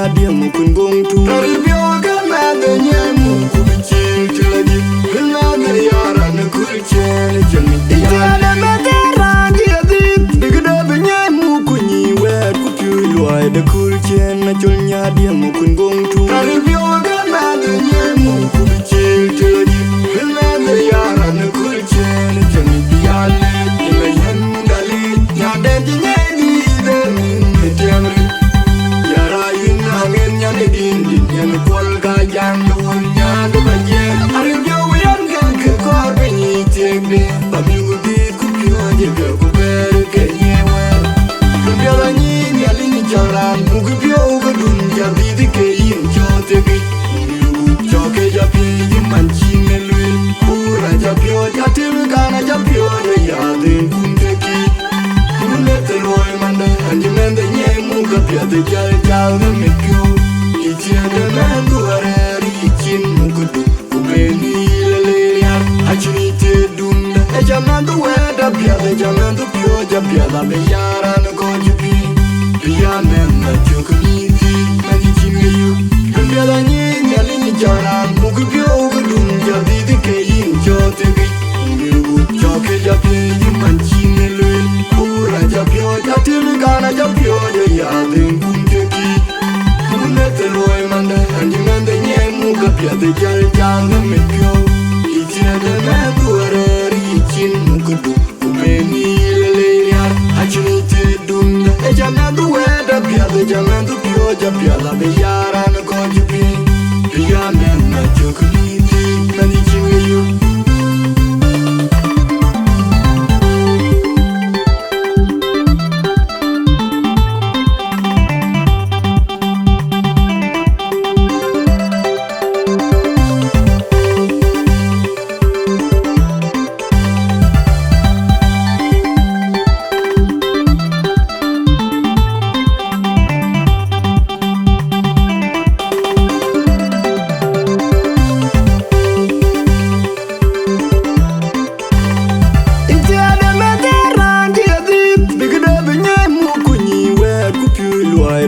nya dia mo kun gong tu Arbio ga ma de nya mo ku bichil tiladi na de yara na kul chen jami ya na ma de ran dia di digda be nya mo ku ni we ku tu loy de kul chen na chul nya dia mo kun gong tu Arbio ga ma de nya mo ku bichil tiladi na de yara na kul chen jami ya le ina yan gali nya de nya di de temri Yan kwal ga yang luon nya do banye Arim yo yan gan ke kor be ni tegde Ba mi udi ku pyo je ga ku ber ke yewa Ku pyo la ni ni ali ni jaran Mu ku pyo ga dun ja di di ke yin cho te bi Mu cho ke ja pi yin man chi ne luil Ku ra ja pyo ja te mi ga na ja pyo de ya de kun te ki Ku ne te loi man da anji men de nye mu ga pya de ja ja na me pyo Ichiada mandu arari ichin mugudu Ubeni leleriar Achini te dunda Ejamandu weda biada Ejamandu pioja biada Beyara na gojipi Biya menna chokuniti Mani chingayu Biada nyinga lini jaran Mugu pio ugudun Jadidi ke yin chotebi Mirugu choke japi Yiman chine luil Ura japio Jatilu gana japio Yadin kunteki Nete loy manda anji manda nye muga pia de jal jal na me pyo Ichina de mandu arari ichin muga du Ubeni lele yar achini te dunda Eja mandu weda pia de jamandu pyo ja pia la be yara na konji pi Pia menna chokuniti mani chingayu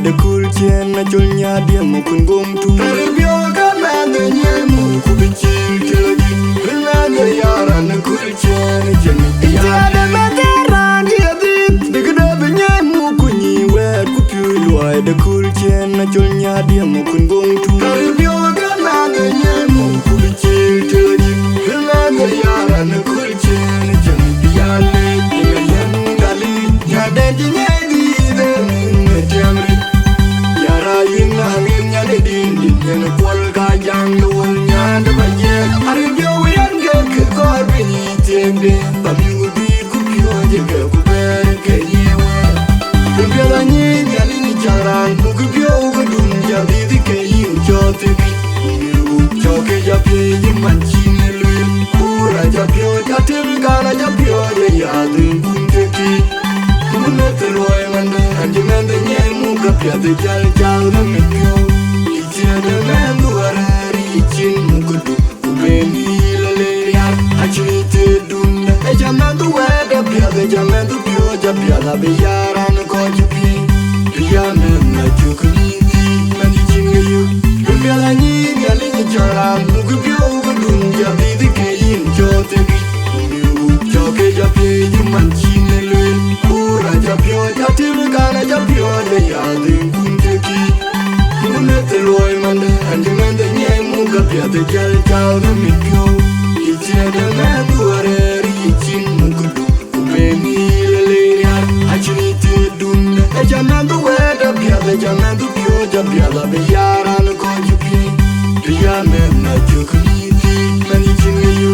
De kul chen na chul nya dia mo kun gom tu Arbio ga ma de nya mo ku bichil tilagi na de yara na kul chen jani ya de ma de ran dia di digda be nya mo ku ni we ku pi loy de kul chen na chul nya dia mo kun gom tu Arbio ga ma de nya mo ku bichil tilagi na de yara na kul chen jani ya le ina yan gali ya de nya di de temri Yan kwal ga yang luon nya de banye Arim yo yan ga ke kor be ni tegde Ba mi udi ku pyo je ga ku ber ke yewa Ku pyo la ni ya li ni jaran Mu ku pyo ga dun ja di di ke yin cho te bi Mu cho ke ja pi yin man chi ne luil Ku ra ja pyo ja te mi ga na ja pyo je ya de kun te ki Ku ne te loi man da anji men de nye mu ga pya de jal jal na me pyo Ichiada mandu arari ichin mugudu Ubeni leleriar achini te dunda Ejamandu weda biada Ejamandu pioja biada Beyara na kojipi Biya menna chokuniti Mani chingayu Biala nyinga lini jaran Mugu pio ugudun Jadidi ke yin chotebi Miru choke japi Yiman chine luil Ura japio Jatiru gana japio Yadin kunteki Nete loy manda anji manda nye muga pia de jal jal na mi pyo Ichiada mandu arari ichin muga du Ubeni lele yar achini te dunda Eja mandu weda pia de jamandu pyo ja pia la be yara na konji pi Pia menna chokuniti mani chingayu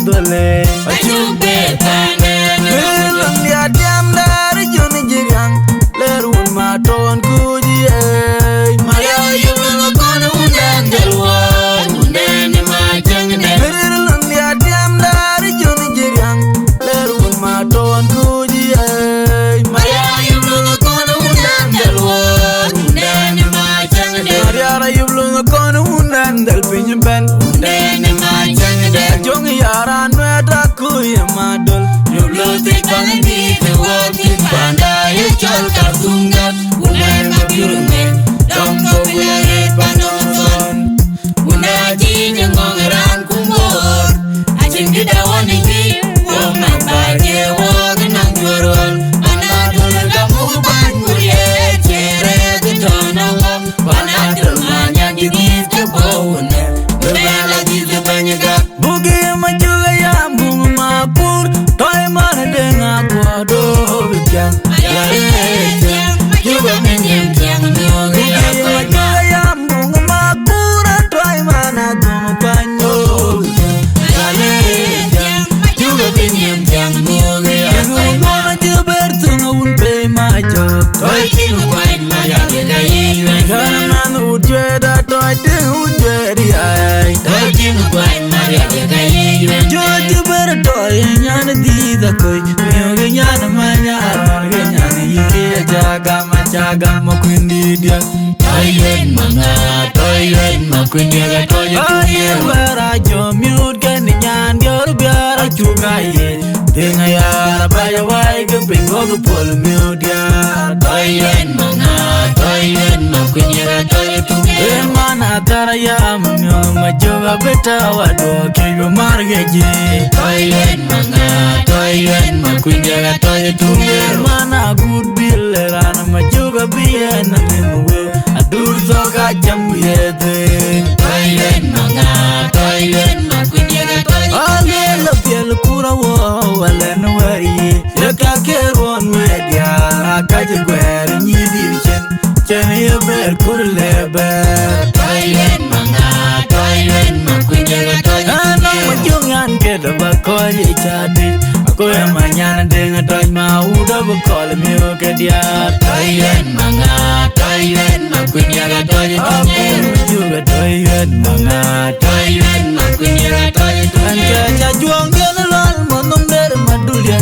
dole achube pande Bilang dia diam dari juni jirang lerun maton kuji Maria yulung kono undan jalwan undan macang de Bilang dia diam dari juni jirang lerun maton kuji Maria yulung kono undan jalwan undan macang de Maria yulung kono undan dal pinjban undan macang de Jong yaran wedra kuy madol Yulutik bangdi te wotik pandai chol kartungat Unai mabirumen dom ko bulare panoson Unaji nyangong ran kumor Ajing didawan iki Woman bage wog nang jorol Panadol kamu banguye Cere getona wog Panadol manyang gigit ke bawune Berbela gize banyaga Bugi majuga ya bunga mapur Toy mana dengar kuado biang Ayah juga menyem tiang nyongi Bugi ya bunga mapur Toy mana bunga panyo Ayah juga menyem tiang nyongi Yang mana jeber tunga unpe majo Toy kinu kuain maya gaya Karena mana ujeda toy ting ujedi ay Toy kinu kuain maya gaya Jojo berdoy nyana dida koy Mioge nyana manya arge nyana yike jaga makundi dia Toyen manga toyen makundi ga toyen Ayen berajo miut kan nyan dior biara juga ye Denga yara baya wai ke pingo ke pol miut dia Toyen manga toyen makundi ga toyen tuge Mana taraya mamyo majoga beta wado kego margeji Toyen manga toyen makundi ga toyen tuge Mana good bill rana majoga biya na memuwe Adur zoga jamu yede Toyen manga toyen makundi ga toyen tuge Ale fiel kura wo wale nwari Yaka keron wedia akaje gwer nyidi chen Chen yeber kurleber Toyen manga toyen makundi ga toyen tuge Anong majungan keda bakoye chadi Ako yang manyana dengan toy mau udah bekol miu ke dia Toyen manga toyen makundi ga toyen tuge juga toyen manga toyen makundi ga toyen tuge Anka jajuang dia nalal monom der madulia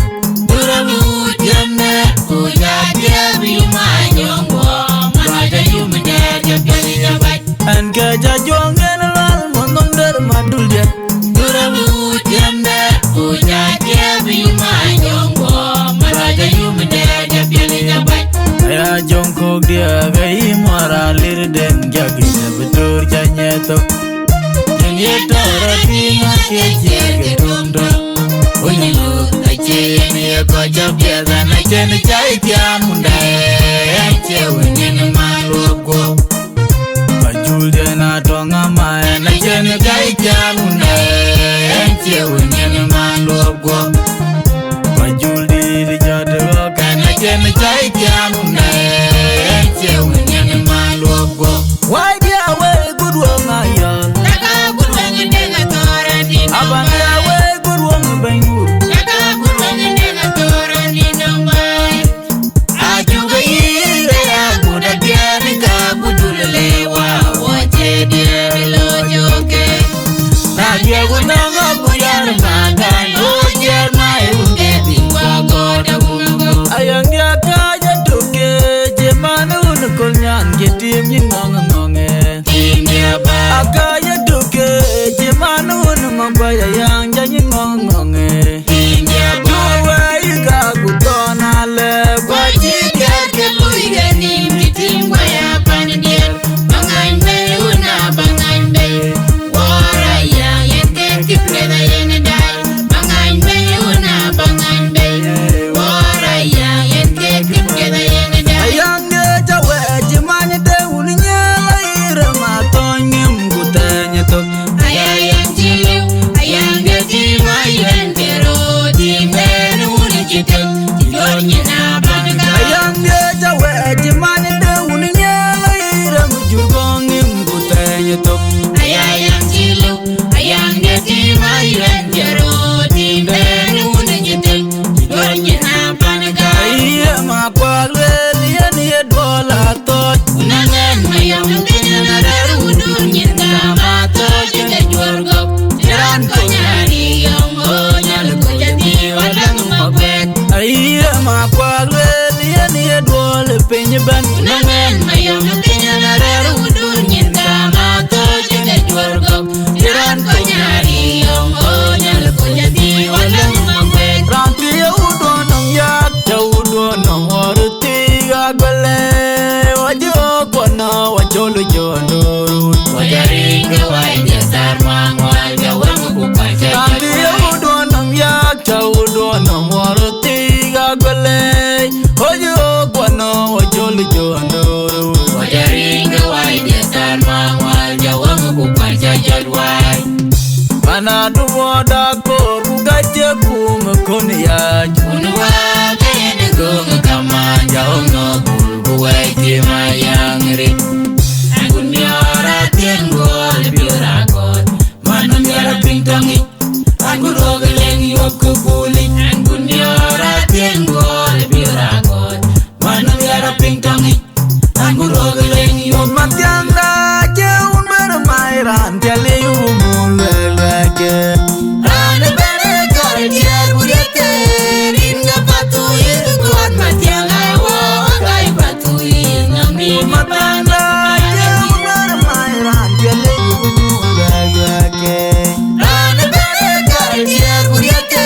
Uramu jamne puja dia biu manyong wong Raja yu mender jabali jabat Anka jajuang dia nalal monom der madulia Uramu jamne puja dia biu manyong wong Raja yu mender jabali jabat Ayah jongkok dia gai muara lir den jagi betul janyeto Janyeto roti ngake jage dondo Unyilu ache yemi ko biasa na chene chai tian mundae Ache unyin malugo Pajul dena tonga mae na chene chai tian mundae Ache unyin malugo Pajul di jode woka na chene chai tian mundae Ache unyin malugo Why dia we good wong ayon Taka good wong ndenga tora di Abang dia we good wong bengu Ayang dia kaya tuke jemanu nukul nyan getim nyingong ngonge tim dia ba akaya tuke jemanu numambaya yang janyi ngong ngonge tim dia ba duwe ika kutona le baji dia kelui gani mitim waya pandir bangan be una bangan be wara yang yente kipreda yene dai bangan be una bangan be wara yang yente kipreda yene dai ayang jawe jemanya de uninya lair matonyem gutanya tok ayang jilu ayang ye dole penye ban Nangen mayom kenya na reru dunyin kama to jene juargo Jiran ko nyari yong o nyal ko jadi walang mambek Ranti ya udo nong yak ya udo nong waruti agbele Wajo kwana wajolo jondoro Wajari ke wajah sarmang wajah wangu kupaca Ranti ya udo nong yak ya udo nong waruti agbele Wajo kwana wajolo jondoro Wajari ke wajah sarmang wajah wangu kupaca jadwai Mana duwa da kor bugaje kumekone ya Unwa kaya negong kama jauh ngobul Buwai mayang rit Angun miara tiang gol biurakot Manam yara pingtongi Angun rogeleng yop kubulik Angun miara tiang gol biurakot Manam yara pingtongi Angun rogeleng yop Matiang da jeun bermairan Tiali umul lelake Rane bere kar tiar budete Ringa patuir kuat matiang aiwo Kai patuir nami Matiang da jeun bermairan Tiali umul lelake Rane bere kar tiar budete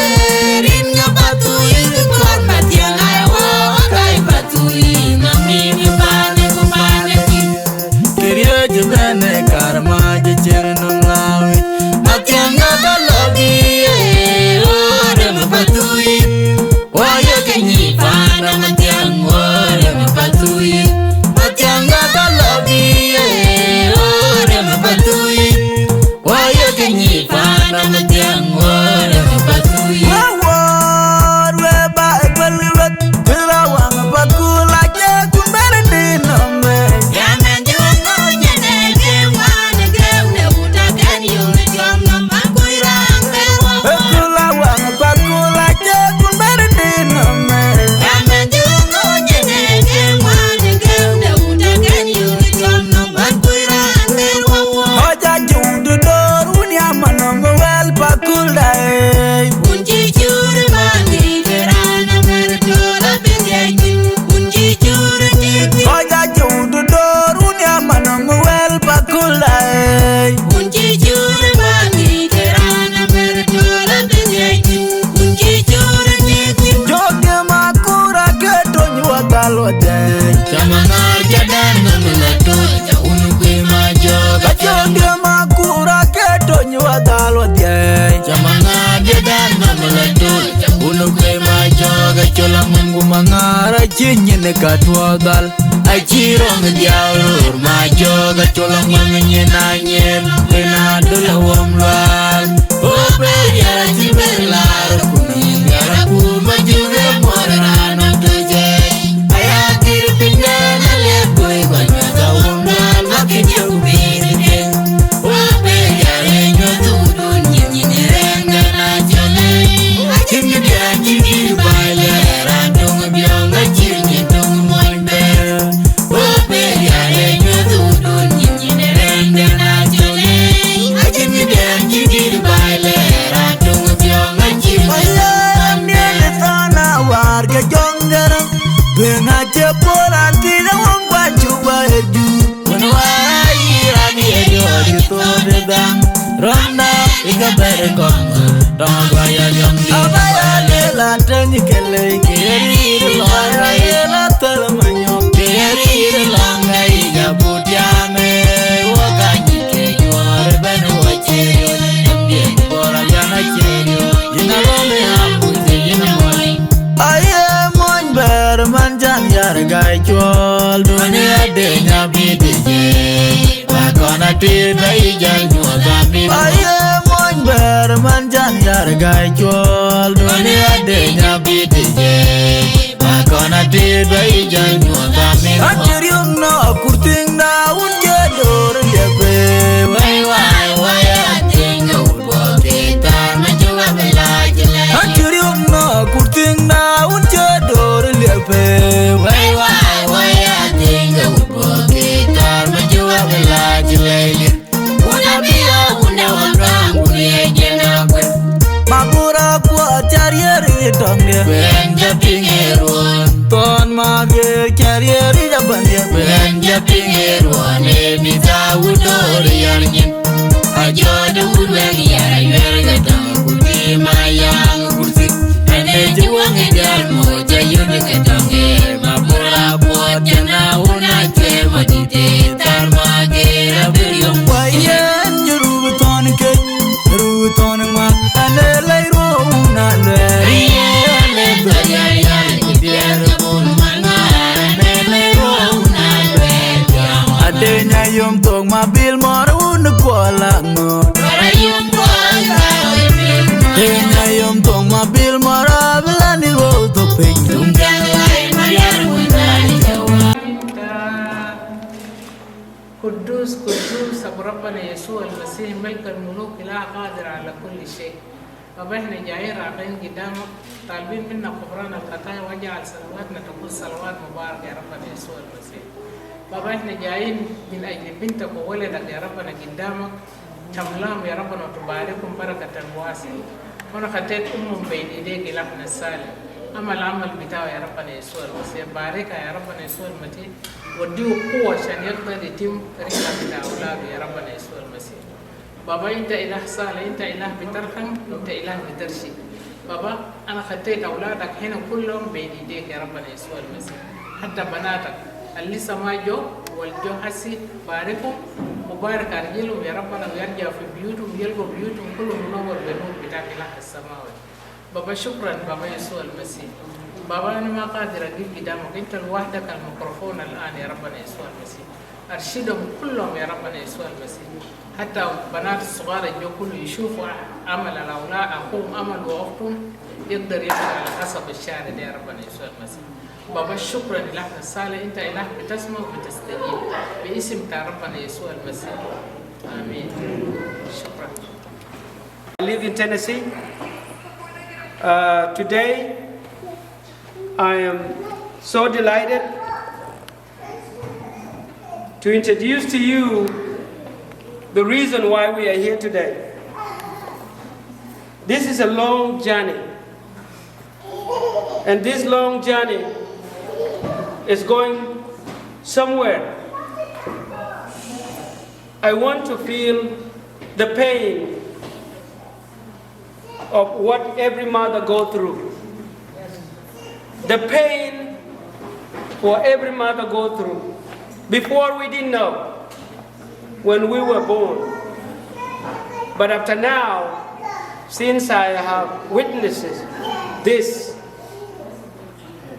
Ringa patuir kuat matiang aiwo Kai patuir nami mipane kupane Kiria jebene karma jecernum lawi Matiang gata logi ore mapatuir Waya kenyi pana matiang ore mapatuir Matiang gata logi ore mapatuir Waya kenyi pana matiang ore mapatuir Wawar weba ekbeliwet Kirawang bakula jekun berendin nombe Yaman juango nyane kewane keune utakan yung jom nomakuirang kewa Kirawang bakula jekun berendin nombe Yaman juango nyane kewane keune utakan yung jom nomakuirang kewa Oja judu dor unyama nombe wel bakul dae Unji curi mandi terana mertola penjajin Unji curi titi Oja judu dor unyama nombe wel bakul dae Unji curi mandi terana mertola penjajin Unji curi titi Joge makura ketonyu agalwade Jamanga jadan melatut Unukwe majoga Joge makura ketonyu agalwade Jamanga jadan melatut Unukwe majoga chola mungu mangara chinyine katwadal Achirong diaur majoga chola mangenye nanyen Kena dula wamlal Ope yara cibelar kuning yara kuma juga morana tuje Ayatir pindana lepoi banyo taunal makin jauh birike Ope yara nyotu dunya nyini renga na jone Acimnya dianji di baile rantung biong acir nyitung monde Ope yara nyotu dunya nyini renga na jone Acimnya dianji di baile rantung biong acir Ayam nile sana warga jonggarang Benga ceporan tidak wangwa coba edu Menuai rami edo Gitu dedang Ronda iga berekong Dong gaya yang di Abaya lela tanyi kele Kiri loya lela telemanyok Keri relanga iga budiame Wakanyi kenyore benu wacherio Yang dia dibora yana cherio Jina lome ambute jina moi Aye mon ber manjan yar gai chol Dunia denya bidije Wakona tida ija nyua gambi Aye mon ber manjan yar gai chol Dunia denya bidije Wakona tida ija nyua gambi Anjiriung no kurting daun jedor lebe Wai wai wai atinga ubo kita Menjuwa belajele Anjiriung no kurting daun jedor lebe Wai wai wai atinga ubo kita Menjuwa belajele Una biya una wakang Unie jena kwe Makura kuat cari dong dia Benja pingerun Ton mage yeri jabandia Ben japinge ruane mita udori yarnyin Ajoda udwegi yara ywerga tang kuti mayang kursi Ane jiwange diar moja yudi ketange Mabura pot jana una chwe madite Tarmage rabiriyong Wayen jurubuton ke Jurubuton ma Ane lairo una le Riyale doya yale Ibiar bul mangar Ane lairo una lwe Adenya yom tong ma bil mor un kuala ngot Parayong kuala Adenya yom tong ma bil mor abilani wo to ping Tunggang lain mayar unani jawa قدوس قدوس أبو ربنا يسوع المسيح ملك الملوك إله قادر على كل شيء. بابا احنا جايين راقين قدامك طالبين منا غفران الخطايا واجعل صلواتنا تكون صلوات مباركة يا ربنا يسوع المسيح. بابا احنا جايين من أجل بنتك وولدك يا ربنا قدامك تملام يا ربنا وتباركهم بركة واسعة. وانا خطيت بين إيديك إلهنا السالم. أما العمل بتاعه يا ربنا يسوع المسيح باركها يا ربنا يسوع المسيح وديه قوة عشان يقدر يتم رحلة بتاع أولاده يا ربنا يسوع المسيح. بابا أنت إله صالح، أنت إله بترحم، أنت إله بترشد. بابا أنا خطيت أولادك هنا كلهم بين إيديك يا ربنا يسوع المسيح. حتى بناتك اللي لسه ما جو والجو هسي باركهم وبارك أرجلهم يا ربنا ويرجعوا في بيوتهم يلقوا بيوتهم كلهم منور بنور بتاع إله السماوات. بابا شكرا بابا يسوع المسيح. بابا أنا ما قادر أجيب قدامك أنت لوحدك الميكروفون الآن يا ربنا يسوع المسيح. أرشدهم كلهم يا ربنا يسوع المسيح. حتى بنات الصغار يجوا كله يشوفوا عمل الأولاد أخوهم عمل وأختهم يقدر يعمل على حسب الشارع يا ربنا يسوع المسيح. بابا شكرا إلهنا الصالح أنت إله بتسمع وبتستجيب باسم ربنا يسوع المسيح. آمين. شكرا. I live in Tennessee. Today, I am so delighted to introduce to you the reason why we are here today. This is a long journey, and this long journey is going somewhere. I want to feel the pain of what every mother go through. The pain for every mother go through. Before we didn't know, when we were born. But after now, since I have witnessed this,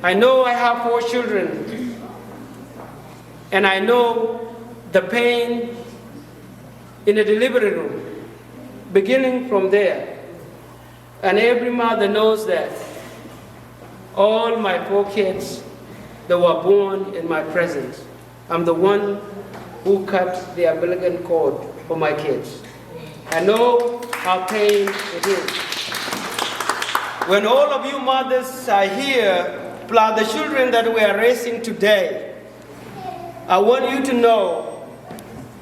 I know I have 4 children, and I know the pain in the delivery room, beginning from there. And every mother knows that all my 4 kids that were born in my presence, I'm the one who cut the umbilical cord for my kids. I know how pain it is. When all of you mothers are here, plus the children that we are raising today, I want you to know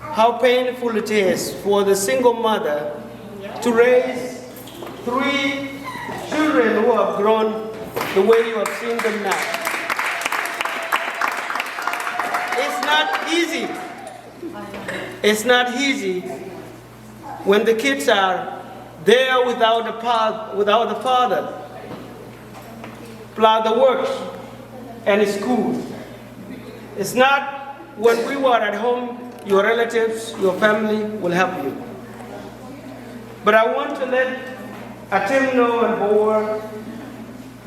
how painful it is for the single mother to raise 3 children who have grown the way you have seen them now. It's not easy. It's not easy when the kids are there without the father, plus the work and school. It's not when we were at home, your relatives, your family will help you. But I want to let Atem know and Boer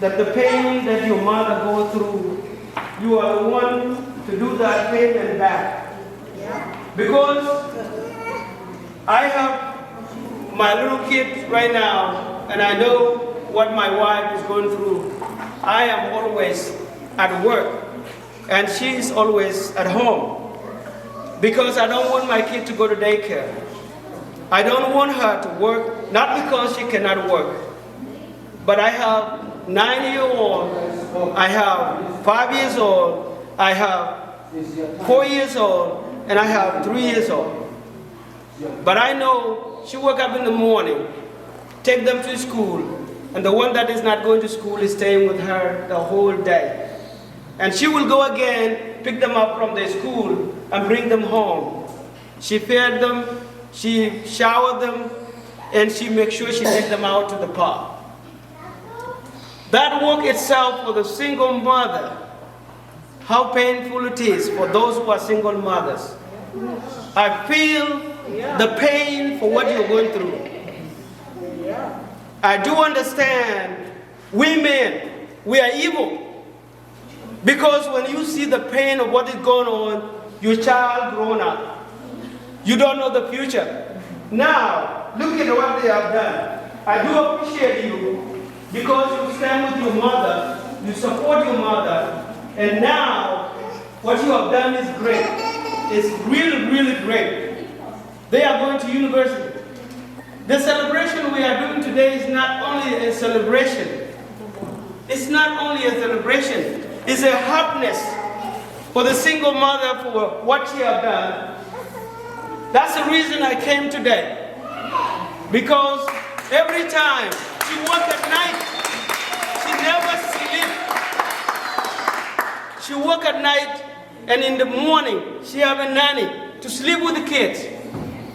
that the pain that your mother goes through, you are the one to do that pain and back. Because I have my little kids right now, and I know what my wife is going through. I am always at work, and she's always at home. Because I don't want my kid to go to daycare. I don't want her to work, not because she cannot work, but I have 9-year-old, I have 5 years old, I have 4 years old, and I have 3 years old. But I know she wake up in the morning, take them to school, and the one that is not going to school is staying with her the whole day. And she will go again pick them up from their school and bring them home. She fed them, she showered them, and she makes sure she takes them out to the park. That work itself for the single mother, how painful it is for those who are single mothers. I feel the pain for what you're going through. I do understand we men, we are evil. Because when you see the pain of what is going on, your child grown up, you don't know the future. Now, look at what they have done. I do appreciate you because you stand with your mother, you support your mother, and now what you have done is great. It's really, really great. They are going to university. The celebration we are doing today is not only a celebration. It's not only a celebration. It's a happiness for the single mother for what she has done. That's the reason I came today. Because every time she works at night, she never sleeps. She works at night, and in the morning, she has a nanny to sleep with the kids,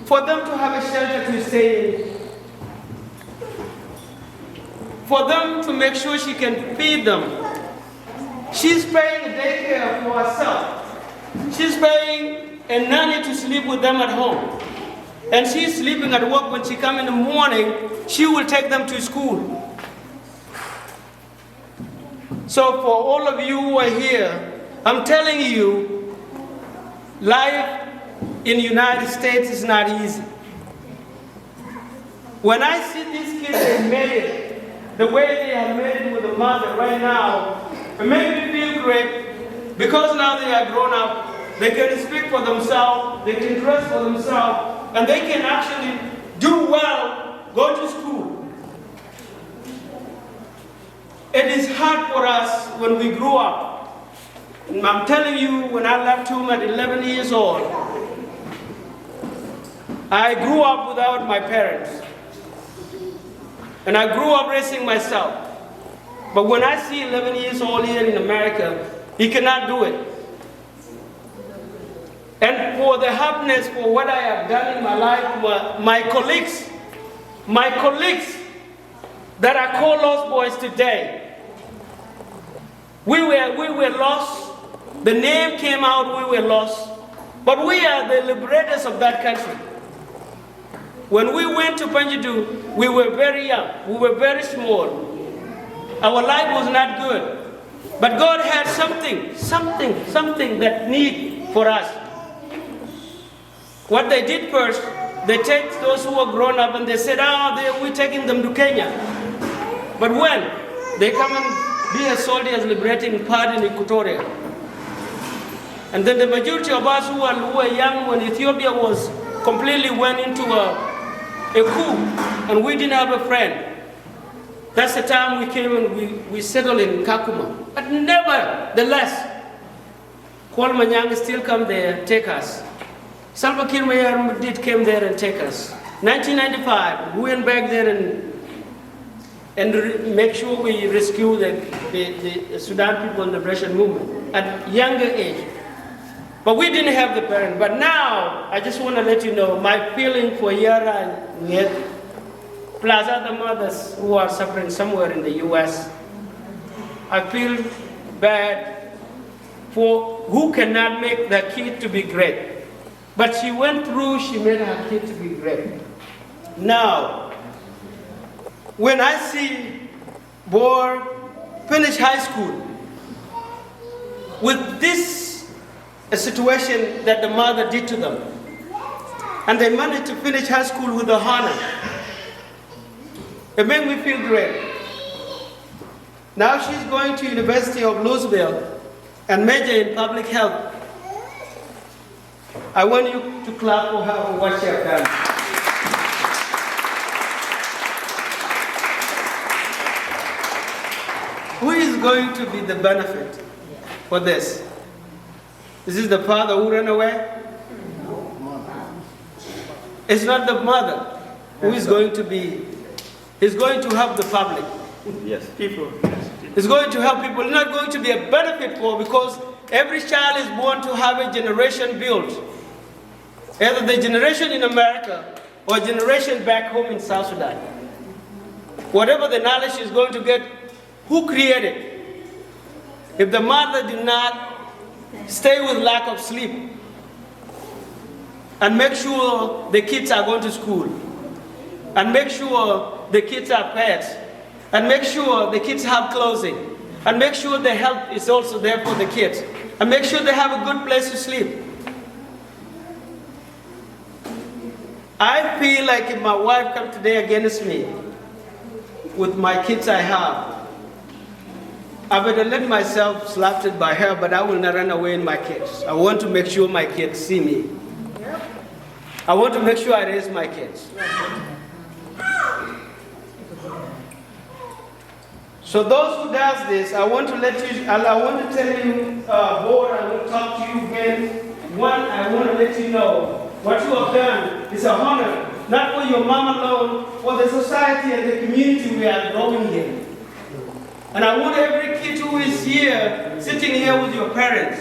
for them to have a shelter to stay in, for them to make sure she can feed them. She's paying a daycare for herself. She's paying a nanny to sleep with them at home. And she's sleeping at work. When she comes in the morning, she will take them to school. So for all of you who are here, I'm telling you, life in the United States is not easy. When I see these kids they made it, the way they have made it with the mother right now, it makes me feel great because now they are grown up. They can speak for themselves, they can dress for themselves, and they can actually do well, go to school. It is hard for us when we grew up. And I'm telling you, when I left home at 11 years old, I grew up without my parents. And I grew up raising myself. But when I see 11 years old here in America, he cannot do it. And for the happiness for what I have done in my life, my colleagues that are called lost boys today, we were lost. The name came out, we were lost. But we are the liberators of that country. When we went to Panjadu, we were very young, we were very small. Our life was not good. But God had something that need for us. What they did first, they take those who are grown up and they said, we're taking them to Kenya. But when they come and be a soldiers liberating part in Equatoria, and then the majority of us who were young when Ethiopia was completely went into a coup, and we didn't have a friend. That's the time we came and we settled in Kakuma. But nevertheless, Kwal Manyang still come there and take us. Salva Kiir Mayar did came there and take us. 1995, we went back there and make sure we rescue the Sudan People Liberation Movement at younger age. But we didn't have the parent. But now, I just want to let you know my feeling for Yara and Nyet, plus other mothers who are suffering somewhere in the US. I feel bad for who cannot make their kid to be great. But she went through, she made her kid to be great. Now, when I see boy finish high school with this a situation that the mother did to them, and they managed to finish high school with a honor, it made me feel great. Now she's going to University of Louisville and major in public health. I want you to clap for her for what she has done. Who is going to be the benefit for this? Is this the father who ran away? It's not the mother who is going to be. He's going to help the public. Yes, people. It's going to help people. It's not going to be a benefit for because every child is born to have a generation built. Either the generation in America or generation back home in South Sudan. Whatever the knowledge is going to get, who created? If the mother did not stay with lack of sleep and make sure the kids are going to school, and make sure the kids are fed, and make sure the kids have clothing, and make sure the health is also there for the kids, and make sure they have a good place to sleep. I feel like if my wife comes today against me, with my kids I have, I better let myself slapped by her, but I will not run away in my kids. I want to make sure my kids see me. I want to make sure I raise my kids. So those who does this, I want to tell you, board, I will talk to you again. One, I want to let you know what you have done is a honor, not for your mom alone, for the society and the community we are growing in. And I want every kid who is here, sitting here with your parents,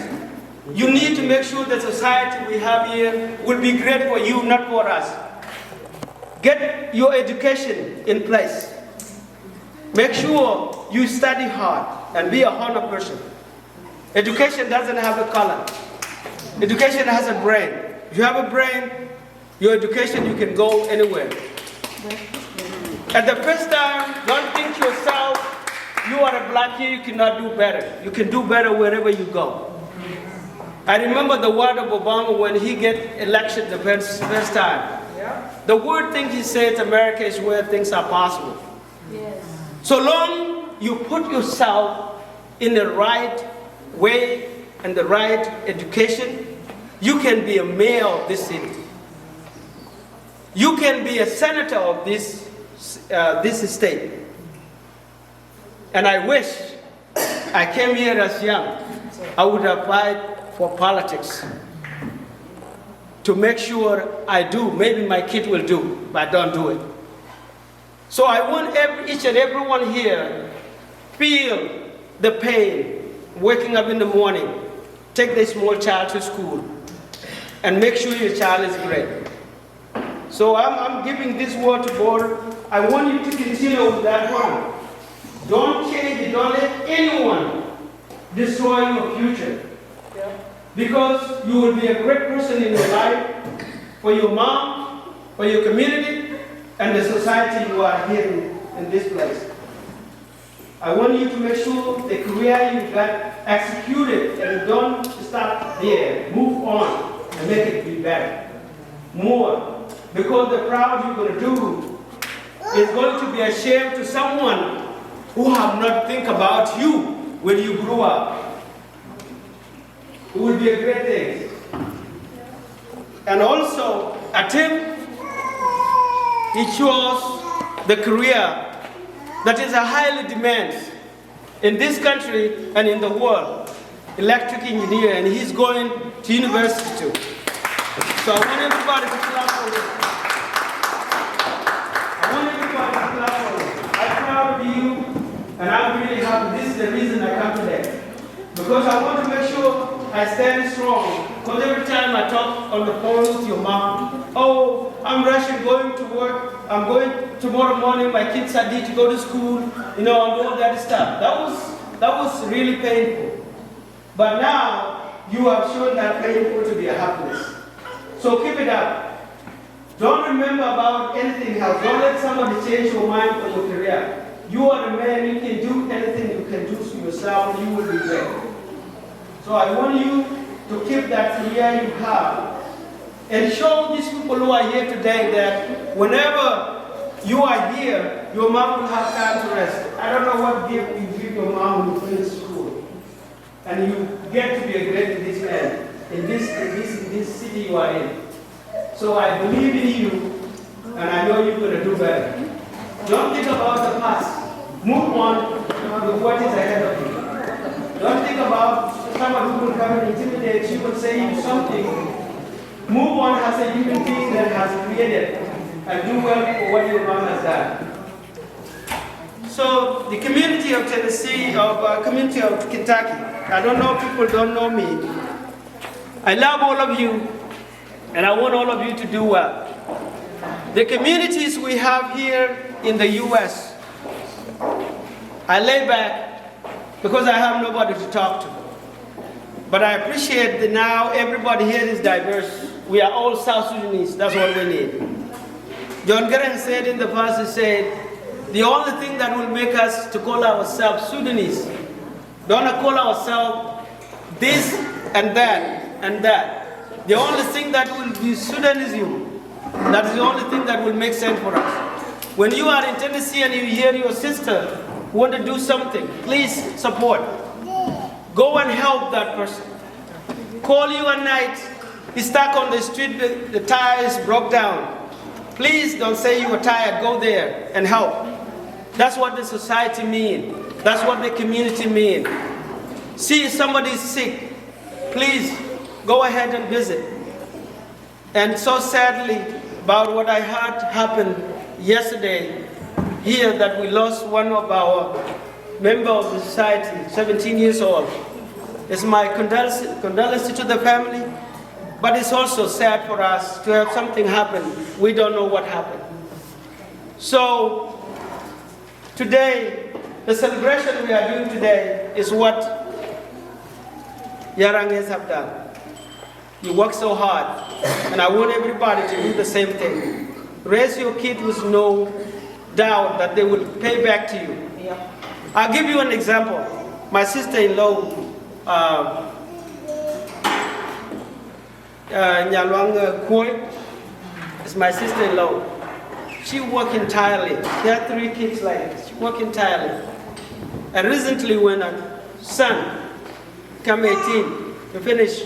you need to make sure the society we have here will be great for you, not for us. Get your education in place. Make sure you study hard and be a honor person. Education doesn't have a color. Education has a brain. If you have a brain, your education, you can go anywhere. At the first time, don't think yourself, you are a black here, you cannot do better. You can do better wherever you go. I remember the word of Obama when he get elected the first time. The word thing he said, America is where things are possible. Yes. So long you put yourself in the right way and the right education, you can be a mayor of this city. You can be a senator of this state. And I wish I came here as young. I would have fight for politics to make sure I do. Maybe my kid will do, but I don't do it. So I want each and everyone here feel the pain, waking up in the morning, take the small child to school, and make sure your child is great. So I'm giving this word to board. I want you to continue with that one. Don't change it. Don't let anyone destroy your future. Because you will be a great person in your life, for your mom, for your community, and the society you are here in this place. I want you to make sure the career you got executed and don't stop there. Move on and make it be better. More. Because the proud you're going to do is going to be a shame to someone who have not think about you when you grew up. It would be a great thing. And also, Atem, he chose the career that is a highly demand in this country and in the world, electric engineer, and he's going to university too. So I want everybody to clap for him. I want everybody to clap for him. I'm proud of you, and I'm really happy. This is the reason I come today. Because I want to make sure I stand strong. Because every time I talk on the phone with your mom, oh, I'm rushing, going to work. I'm going tomorrow morning. My kids are due to go to school. And all that stuff. That was really painful. But now you have shown that painful to be a happiness. So keep it up. Don't remember about anything else. Don't let somebody change your mind for your career. You are a man. You can do anything you can do to yourself, and you will be great. So I want you to keep that career you have and show these people who are here today that whenever you are here, your mom will have time to rest. I don't know what gift you give your mom when you finish school. And you get to be a great businessman in this city you are in. So I believe in you, and I know you're going to do better. Don't think about the past. Move on with what is ahead of you. Don't think about someone who will come and intimidate you and say you something. Move on as a human being that has created and do well for what your mom has done. So the community of Tennessee, community of Kentucky, I don't know, people don't know me. I love all of you, and I want all of you to do well. The communities we have here in the U.S., I lay back because I have nobody to talk to. But I appreciate that now everybody here is diverse. We are all South Sudanese, that's what we need. John Garang said in the past, he said, the only thing that will make us to call ourselves Sudanese, don't call ourselves this and that and that. The only thing that will be Sudanism, that is the only thing that will make sense for us. When you are in Tennessee and you hear your sister want to do something, please support. Go and help that person. Call you at night, he's stuck on the street, the tires broke down. Please don't say you were tired, go there and help. That's what the society means. That's what the community means. See somebody is sick, please go ahead and visit. And so sadly, about what I heard happened yesterday here, that we lost one of our members of the society, 17 years old. It's my condolences to the family, but it's also sad for us to have something happen. We don't know what happened. So today, the celebration we are doing today is what Yaranges have done. You work so hard, and I want everybody to do the same thing. Raise your kids with no doubt that they will pay back to you. Yeah. I'll give you an example. My sister-in-law, Nyalwang Koi, is my sister-in-law. She worked entirely. She had 3 kids like this. She worked entirely. And recently when a son came 18 to finish,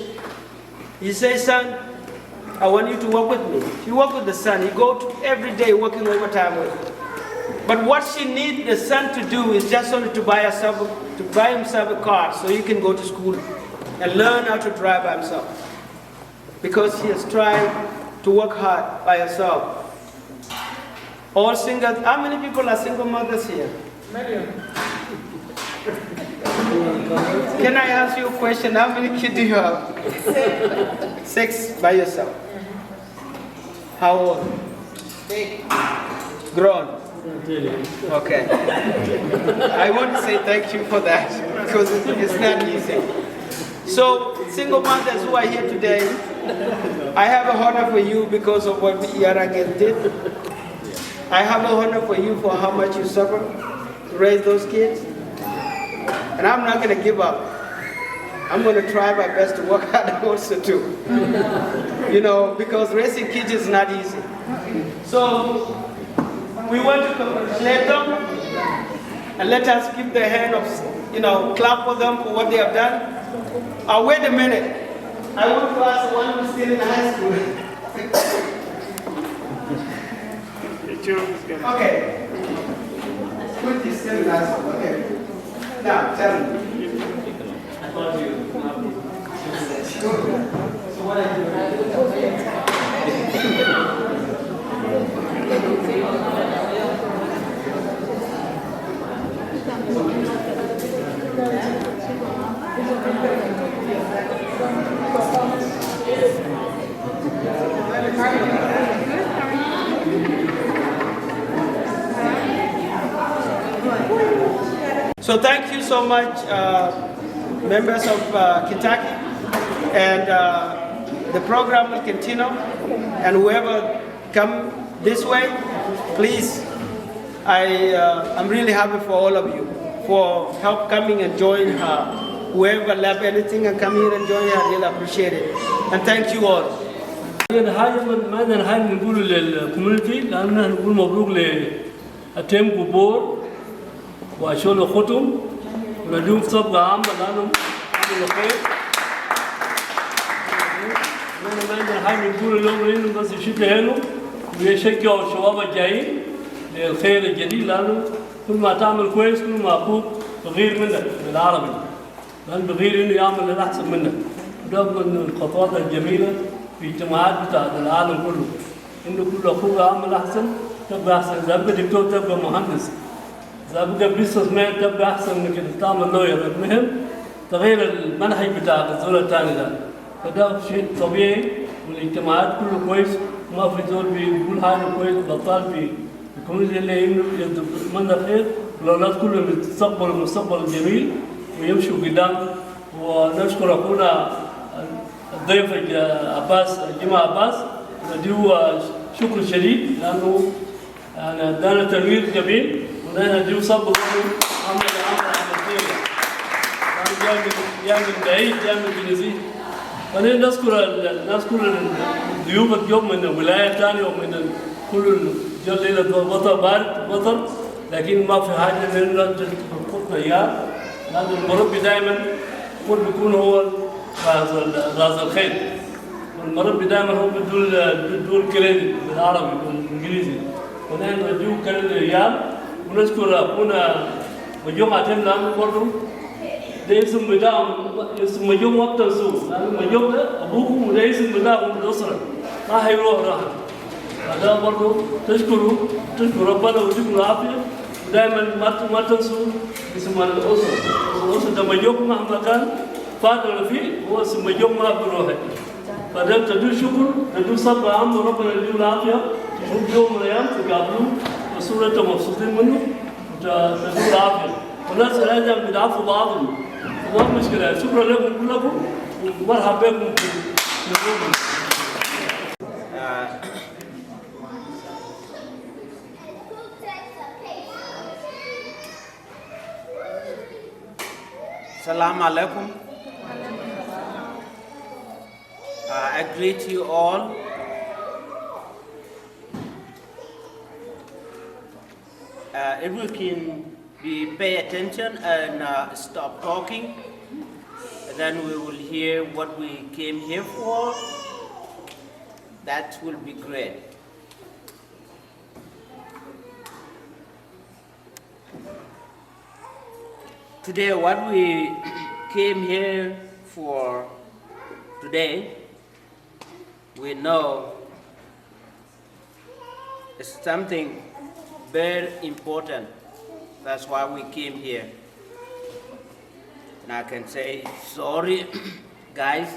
he says, son, I want you to work with me. She worked with the son. He go to every day working overtime with him. But what she needs the son to do is just only to buy himself a car so he can go to school and learn how to drive by himself. Because he has tried to work hard by herself. All single, how many people are single mothers here? Can I ask you a question? How many kids do you have? 6 by yourself. How old? Grown. Okay. I want to say thank you for that because it's not easy. So, single mothers who are here today, I have a honor for you because of what Yaranges did. I have a honor for you for how much you suffer to raise those kids. And I'm not going to give up. I'm going to try my best to work hard also too. You know, because raising kids is not easy. So, we want to congratulate them and let us give the hand of, clap for them for what they have done. Wait a minute. I want to ask the one who's still in high school. Okay. Put this still in high school. Okay. Now, tell me. I thought you. So what are you doing? So thank you so much, members of Kentucky, and the program will continue, and whoever come this way, please, I'm really happy for all of you for help coming and join her. Whoever left anything and come here and join her, I really appreciate it. And thank you all. ماذا نحاول نقول للكوميونتي لأننا نقول مبروك لأتم كبور وأشول ختم وندوم صبغة عامة لأنهم عملوا خير. ماذا نحاول نقول لهم إنهم بس يشجعوا ويشجعوا الشباب الجايين للخير الجديد لأنه كل ما تعمل كويس كل ما أخوك بغير منك بالعربي. لأن بغير إنه يعمل الأحسن منك. وده من الخطوات الجميلة في اجتماعات بتاعت العالم كله. إنه كل أخوك عمل أحسن تبقى أحسن. إذا أبقى دكتور تبقى مهندس. إذا بقى بيزنس مان تبقى أحسن من كده تعمل لوير. المهم تغير المنهج بتاع الزول الثاني ده، فده شيء طبيعي، والاجتماعات كله كويس، ما في زول بيقول حاجة كويس، بطال بيكونوا زي اللي يتمنى خير، والأولاد كلهم يتستقبلوا المستقبل الجميل ويمشوا قدام. ونشكر أخونا الضيف عباس جماعة عباس، نديه شكر شديد لأنه يعني ادانا تنوير جميل، نديه صبر عمل خير، يعني من بعيد يعمل بنزيه. فنذكر الضيوف اليوم من ولاية ثانية ومن كل جو ليلة وطن بارد وطن، لكن ما في حاجة إننا نخطنا إياه، لأن المربي دائما بيكون هو راس الخير، والمربي دائما هو بدون كريدت بالعربي بالإنجليزي، ونحن نديه كريدت الأيام. ونذكر أخونا مجموعة أتم لأنه برضه ده اسم بتاعهم، اسم مجموعة وقت السوق، لأنه مجموعة ده أبوكم وده اسم بتاعهم الأسرة، ما هيروح راحة. هذا برضه تشكر ربنا ويديكم العافية، ودائما ما تنسوا اسم الأسرة ده مجموعة مهما كان فاتنا فيه هو اسم مجموعة بروحه. فده تدو شكر تدو صبر عام وربنا يديكم العافية، تشوف يوم من الأيام تقابلوه بصورة مبسوطين منه وتدو العافية. والناس لازم بيدعفوا بعضهم، ما مشكلة. شكرا لكم كلكم ومرحبا بكم في اليوم. Assalamu alaikum. I greet you all. If we can pay attention and stop talking, then we will hear what we came here for. That will be great. Today, what we came here for today, we know is something very important. That's why we came here. And I can say sorry, guys,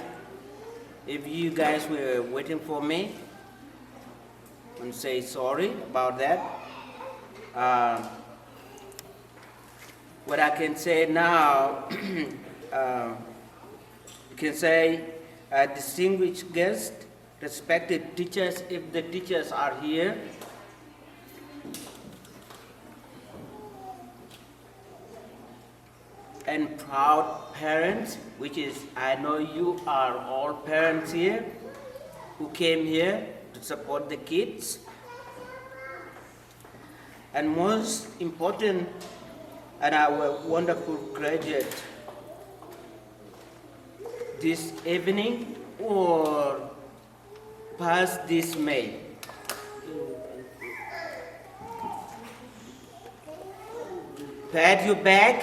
if you guys were waiting for me, and say sorry about that. What I can say now, you can say distinguished guests, respected teachers, if the teachers are here, and proud parents, which is, I know you are all parents here, who came here to support the kids. And most important, and our wonderful graduate this evening or past this May. Pat you back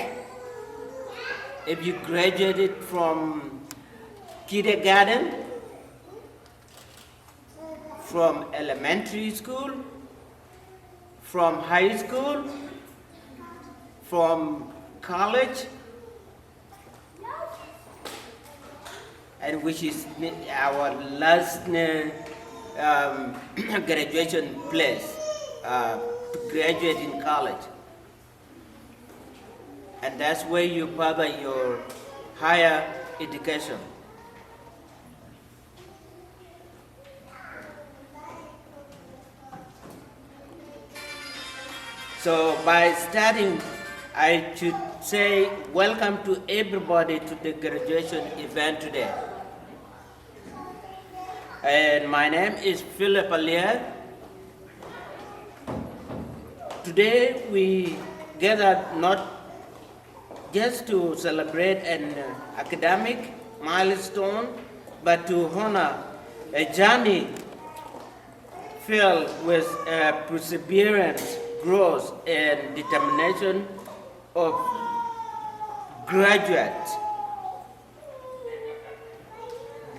if you graduated from kindergarten, from elementary school, from high school, from college, and which is our last graduation place, to graduate in college. And that's where you further your higher education. So by starting, I should say welcome to everybody to the graduation event today. And my name is Philip Alier. Today we gathered not just to celebrate an academic milestone, but to honor a journey filled with perseverance, growth, and determination of graduates.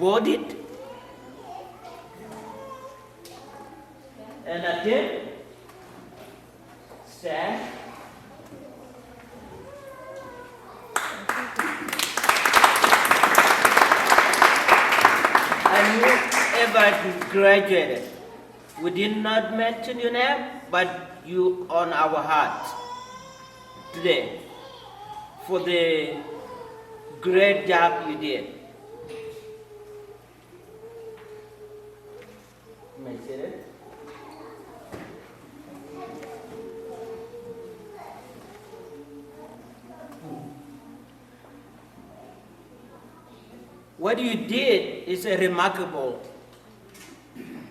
Bodied and Atem, staff, never graduated. We did not mention your name, but you on our heart today for the great job you did. May I say that? What you did is remarkable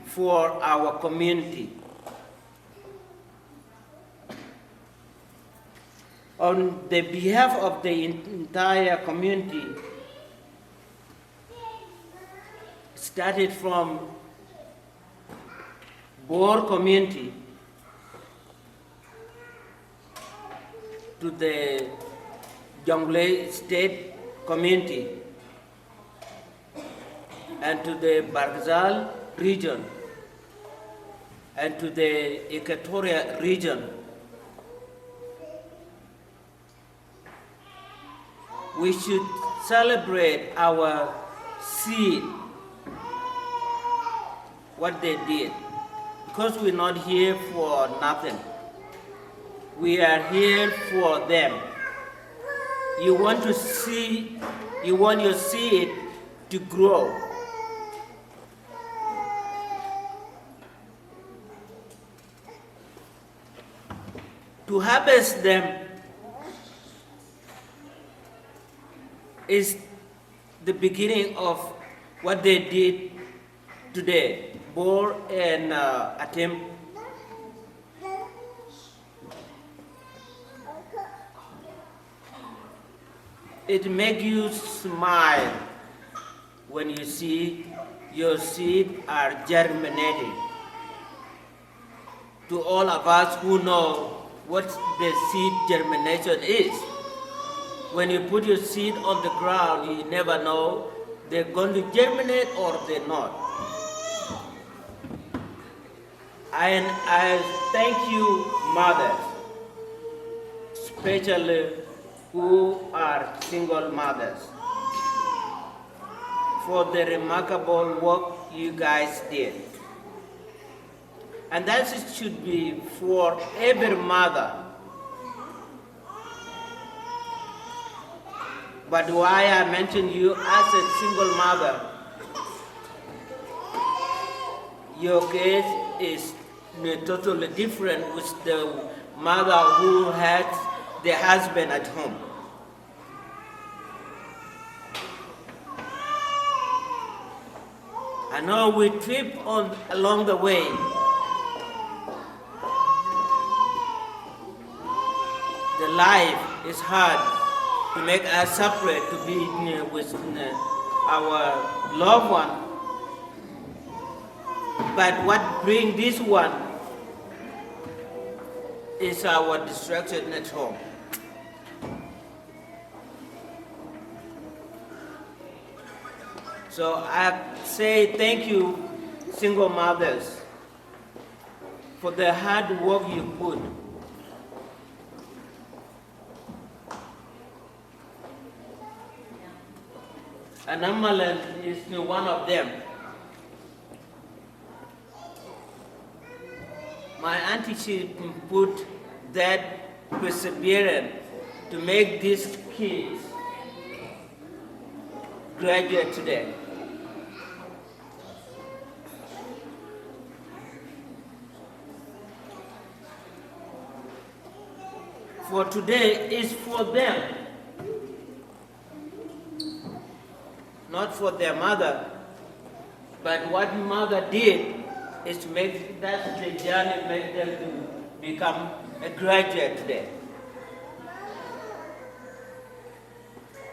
for our community. On the behalf of the entire community, started from Boer community to the Jonglei State community and to the Bargazal region and to the Equatorial region. We should celebrate our seed, what they did, because we're not here for nothing. We are here for them. You want your seed to grow. To harvest them is the beginning of what they did today, Boer and Atem. It makes you smile when you see your seed are germinating. To all of us who know what the seed germination is, when you put your seed on the ground, you never know they're going to germinate or they're not. And I thank you, mothers, especially who are single mothers, for the remarkable work you guys did. And that should be for every mother. But why I mention you as a single mother, your case is totally different with the mother who had the husband at home. I know we trip along the way. The life is hard to make us separate, to be with our loved one. But what brings this one is our distraction at home. So I say thank you, single mothers, for the hard work you put. And Amalan is one of them. My auntie, she put that perseverance to make these kids graduate today. For today is for them, not for their mother, but what mother did is to make that the journey, make them to become a graduate today.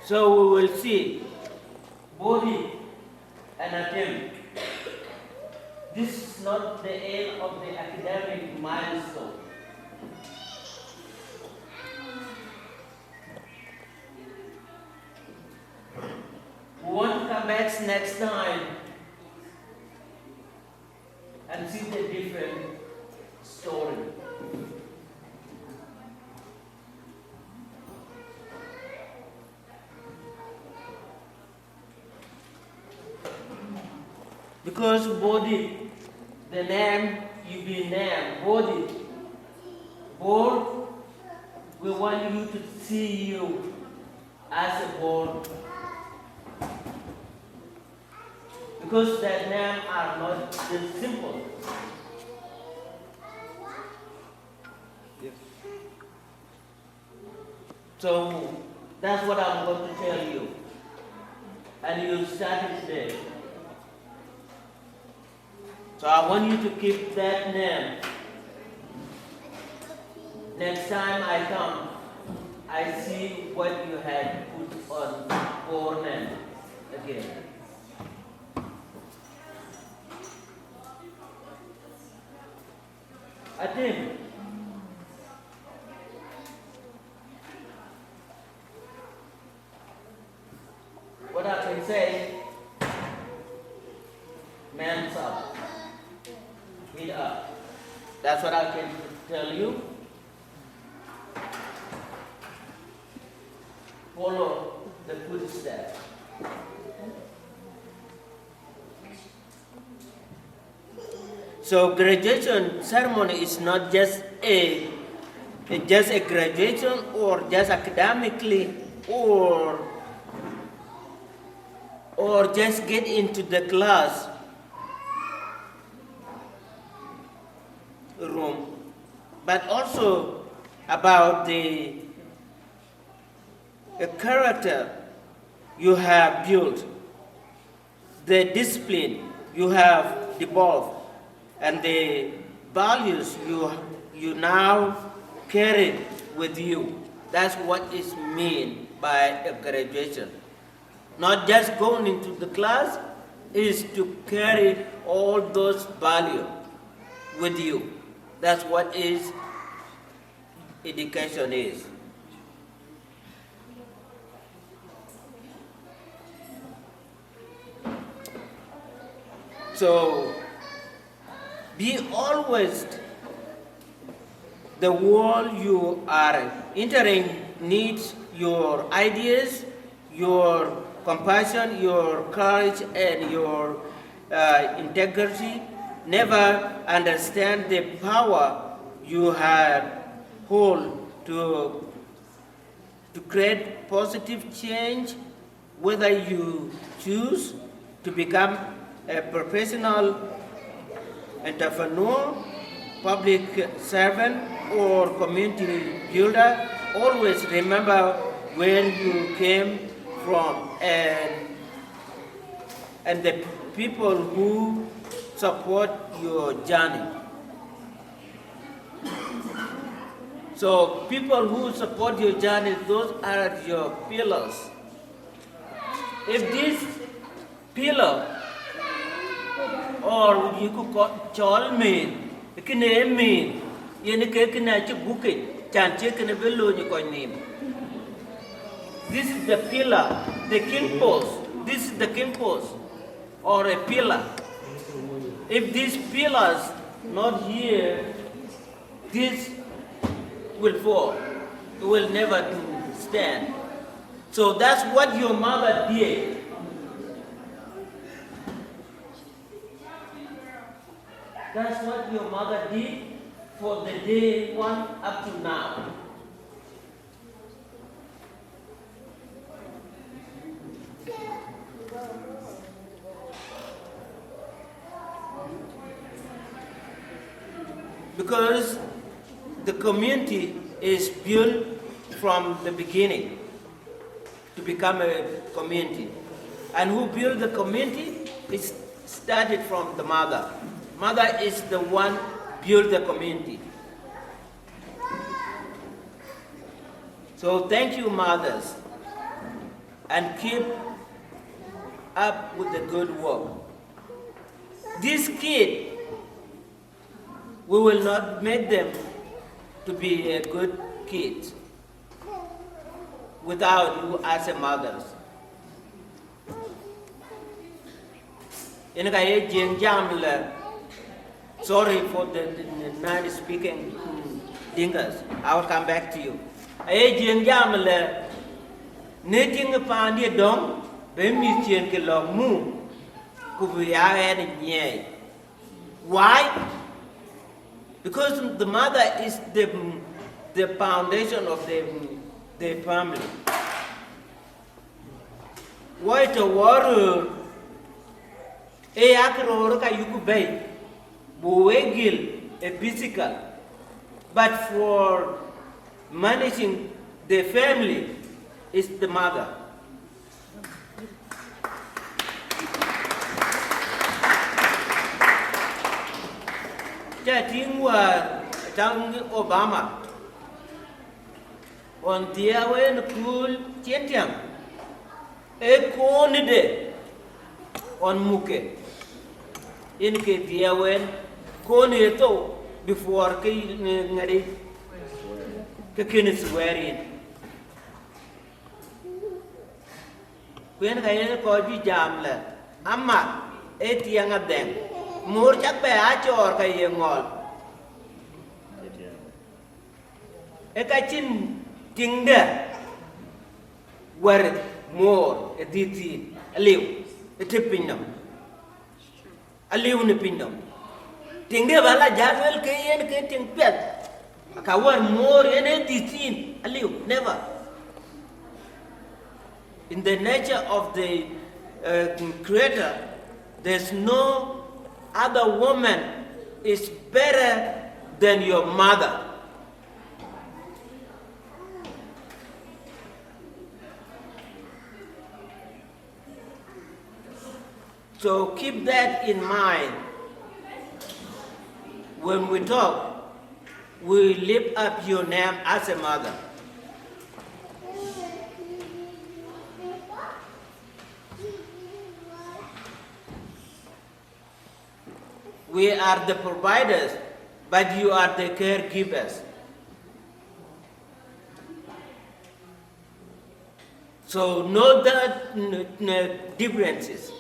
So we will see Bodhi and Atem. This is not the end of the academic milestone. We want to come back next time and see the different story. Because body, the name you be named, body. Board, we want you to see you as a board. Because that name are not just simple. Yes. So that's what I'm going to tell you. And you started today. So I want you to keep that name. Next time I come, I see what you had put on your name again. Atem. What I can say, man's up, feet up. That's what I can tell you. Follow the footsteps. So graduation ceremony is not just a graduation or just academically or just get into the class room, but also about the character you have built, the discipline you have developed, and the values you now carry with you. That's what is meant by a graduation. Not just going into the class, is to carry all those values with you. That's what is education is. So be always the world you are entering needs your ideas, your compassion, your courage, and your integrity. Never understand the power you have hold to create positive change, whether you choose to become a professional entrepreneur, public servant, or community builder. Always remember where you came from and the people who support your journey. So people who support your journey, those are your pillars. If this pillar, or you could call chol mean, it can mean, you can book it, can check in a below you can name. This is the pillar, the king post. This is the king post, or a pillar. If these pillars not here, this will fall. It will never stand. So that's what your mother did. That's what your mother did for the day one up to now. Because the community is built from the beginning to become a community. And who built the community? It started from the mother. Mother is the one built the community. So thank you, mothers, and keep up with the good work. This kid, we will not make them to be a good kid without you as a mothers. Sorry for the non-speaking Dingas. I will come back to you. I jamle knitting upon the dom, when we change a long moon. Why? Because the mother is the foundation of the family. Why to war? Akro ka yuku bay, buwegil a physical, but for managing the family is the mother. Chatting was Obama on the way cool Tientiam, a cornide on Muke. In Katiawen, Corneto before Kay Kakin swearing. When I called you Jamla, Amma, 8 young of them, more Jack by Acho or Kayangol. A catching Tinga were more a DT, a live, a tipping them. A live in the pindom. Tinga Vala Jadwell Kayan getting pet. A cower more in a DT, a live, never. In the nature of the Creator, there's no other woman is better than your mother. So keep that in mind. When we talk, we lift up your name as a mother. We are the providers, but you are the caregivers. So know the differences.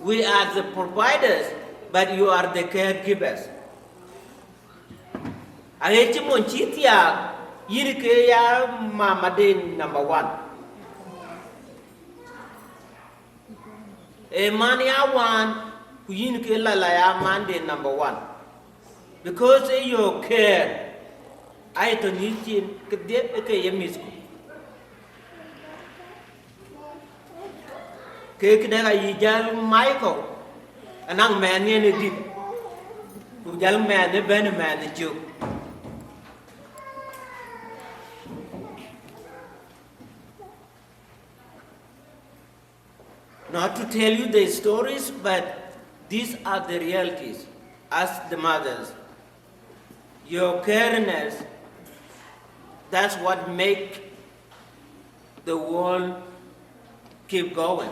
We are the providers, but you are the caregivers. Ahechi monchitia yirike ya mama den number 1. A man ya one yirike la ya man den number 1. Because you care, I don't need to get a misco. Cake that I yell Michael, and young man in a deep. Young man, the Benjamin, the Jew. Not to tell you the stories, but these are the realities as the mothers. Your careness, that's what makes the world keep going.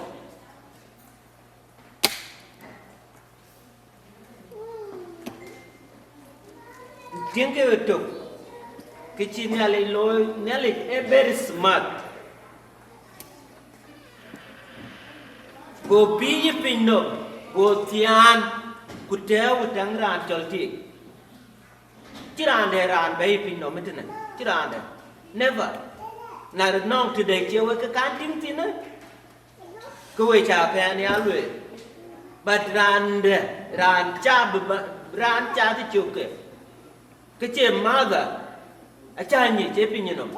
Think of it too. Kitchen Nelly, very smart. Go be a pino, go tian, could tell with Tangra and Cholti. Tirande ran baby no maintenance. Tirande. Never. Not known today, Chewaka canting dinner. Go away, Chapan, always. But ran chab, ran chatty choke. Kitchen mother, a Chinese opinion.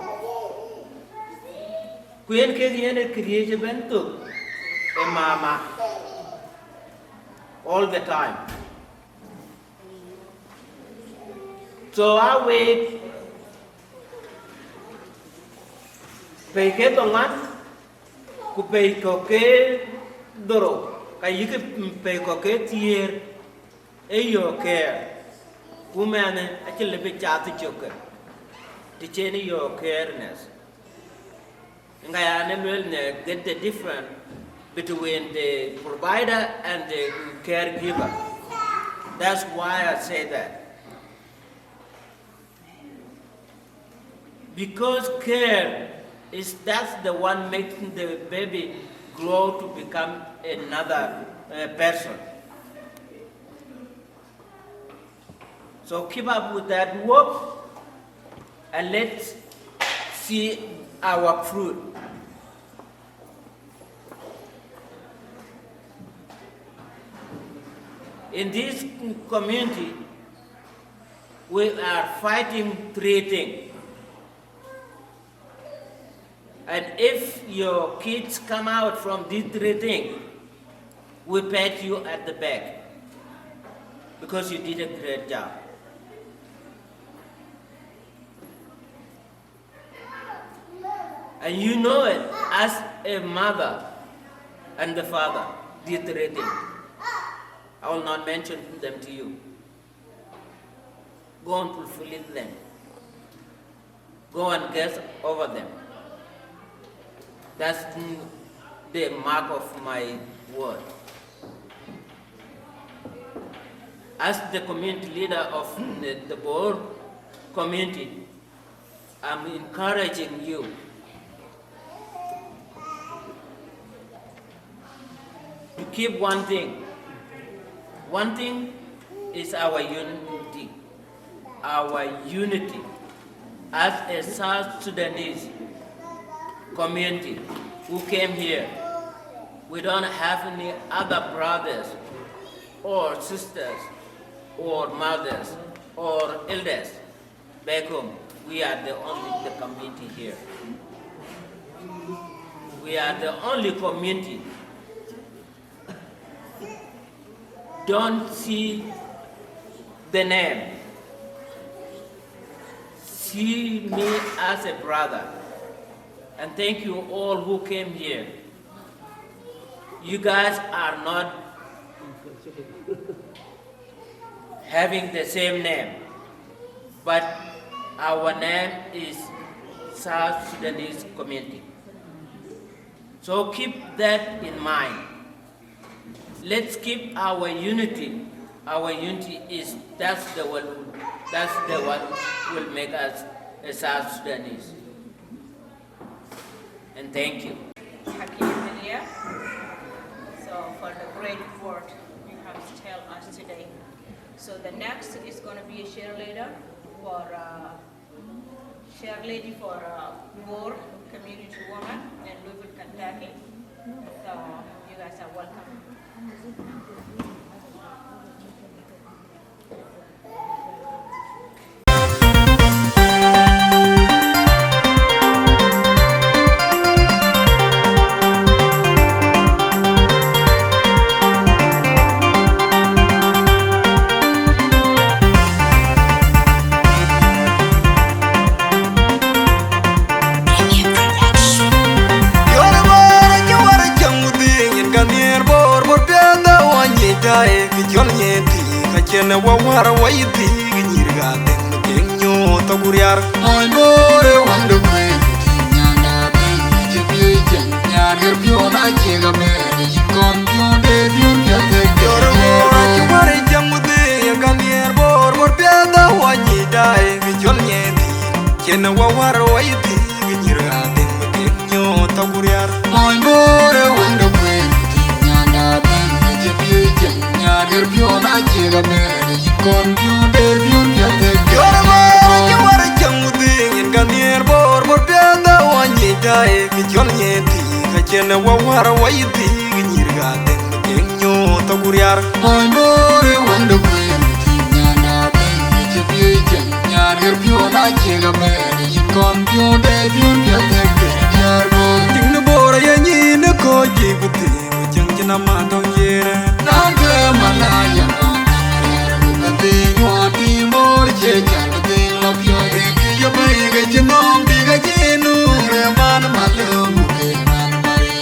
Queen Kadian created Bento, a mama, all the time. So I wait. Pay get on one, who pay coquet doro. You can pay coquet here, a your care. Woman, actually, be chatty choker. To change your careness. And I will get the difference between the provider and the caregiver. That's why I say that. Because care that's the one making the baby grow to become another person. So keep up with that work and let's see our fruit. In this community, we are fighting 3 things. And if your kids come out from these 3 things, we pat you at the back because you did a great job. And you know it as a mother and the father did 3 things. I will not mention them to you. Go and fulfill them. Go and get over them. That's the mark of my word. As the community leader of the board community, I'm encouraging you to keep one thing. One thing is our unity. Our unity as a South Sudanese community who came here. We don't have any other brothers or sisters or mothers or elders back home. We are the only community here. We are the only community. Don't see the name. See me as a brother. And thank you all who came here. You guys are not having the same name, but our name is South Sudanese Community. So keep that in mind. Let's keep our unity. Our unity is that's the what will make us a South Sudanese. And thank you. Happy New Year. So for the great word you have to tell us today. So the next is going to be a cheerleader for Gore Community Woman in Louisville, Kentucky. So you guys are welcome. Kena wawara waiti nyirga den kenyo taguriar ay more wando kwe nyanda den jibi jen nyader biona jega me jikon biode bion yate yoro wara jamude yaganier bor piada wanyi dai bijol nyeti kena wawara waiti nyirga den kenyo taguriar ay more wando kwe nyanda den jibi jen nyader biona jega me kon biode bion yate yoro wara jamude yaganier bor piada wanyi dai bijol nyeti kena wawara waiti nyirga den kenyo taguriar ay more wando kwe nyanda den jibi jen nyader biona jega me jikon biode bion yate yar bo tingno bora yanyi ne ko jibuti jangjina mandongere nande malaya nande wati mor che jante lopyo ki yo bai ga jinom diga jinu re man malum ke man mari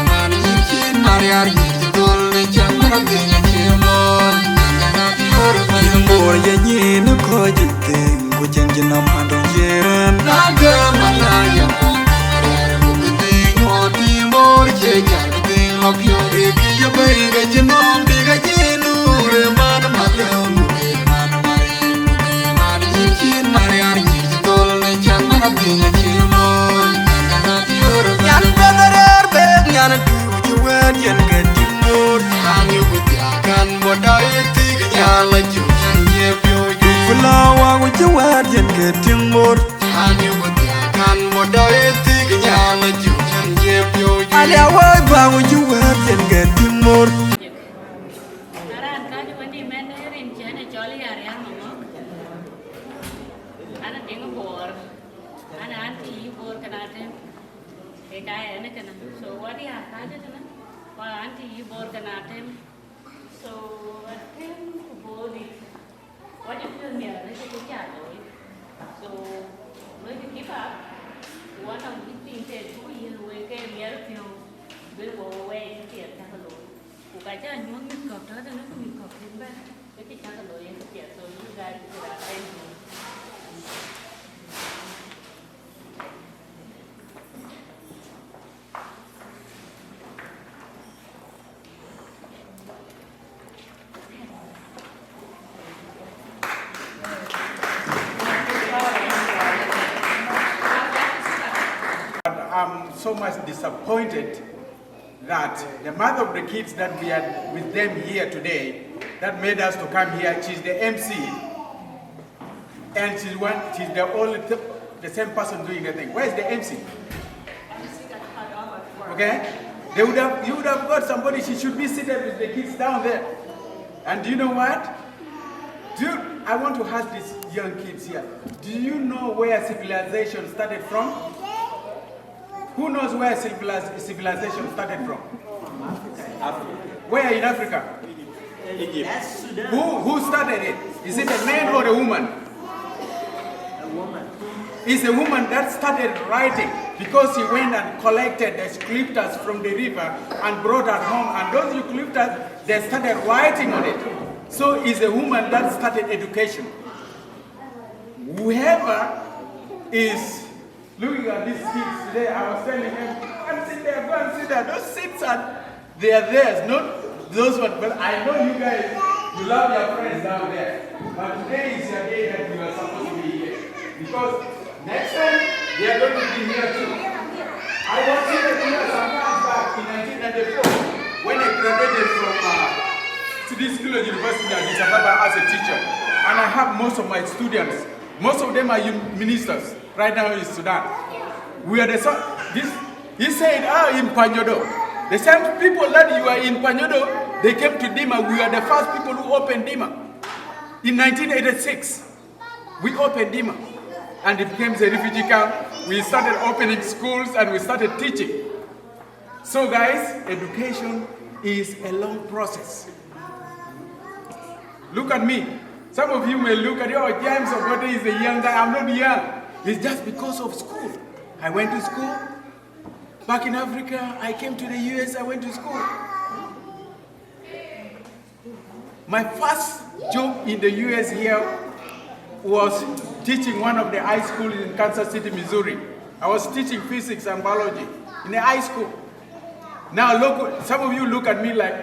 man yichin mariar yidol ne chandra diga chimo nanda dior man bor yanyi ne ko jitte ko jangjina mandongere nande malaya Lopyo ki yo bai ga jinom diga jinu re man malum ke man mari yichin mariar yidol ne chandra diga chimo nanda dior yan badarer be yan tu wen yan ga timur anyu gutya kan bodai tig nyala ju ye pyo yu fulawa gu wen yan ga timur anyu gutya kan bodai tig nyala ju ye pyo yu ali awai ba gu wen yan ga timur Naran ka bor kana Atem. E kaya ene kana. So what ya kaje kana? Wa anti yi bor kana Atem. So Atem bori. What you feel near ne ke kya loi. So when you give up, one of the things that you will get near you will go away to get that alone. Who got a new got to the new cock in back. If it's not a lawyer, so you guys are I'm so much disappointed that the mother of the kids that we are with them here today, that made us to come here, she's the MC, and she's the only, the same person doing the thing. Where's the MC? Okay? You would have got somebody, she should be seated with the kids down there. And do you know what? Dude, I want to ask these young kids here, do you know where civilization started from? Who knows where civilization started from? Africa. Where in Africa? Egypt. Who started it? Is it a man or a woman? A woman. It's a woman that started writing because he went and collected the scriptures from the river and brought her home. And those scriptures, they started writing on it. So it's a woman that started education. Whoever is looking at these kids today, I was telling them, go and sit there, go and sit there. Those seats they are theirs, not those ones. But I know you guys, you love your friends down there. But today is your day that you are supposed to be here. Because next time, they are going to be here too. I was here some time back in 1994 when I graduated from City School University in Addis Ababa as a teacher. And I have most of my students, most of them are ministers. Right now in Sudan. We are he said, in Panyodo. The same people that you are in Panyodo, they came to Dima. We are the first people who opened Dima. In 1986, we opened Dima. And it became a refugee camp. We started opening schools and we started teaching. So guys, education is a long process. Look at me. Some of you may look at, James Ogote is a young guy. I'm not young. It's just because of school. I went to school. Back in Africa, I came to the US, I went to school. My first job in the US here was teaching one of the high schools in Kansas City, Missouri. I was teaching physics and biology in the high school. Now look, some of you look at me like,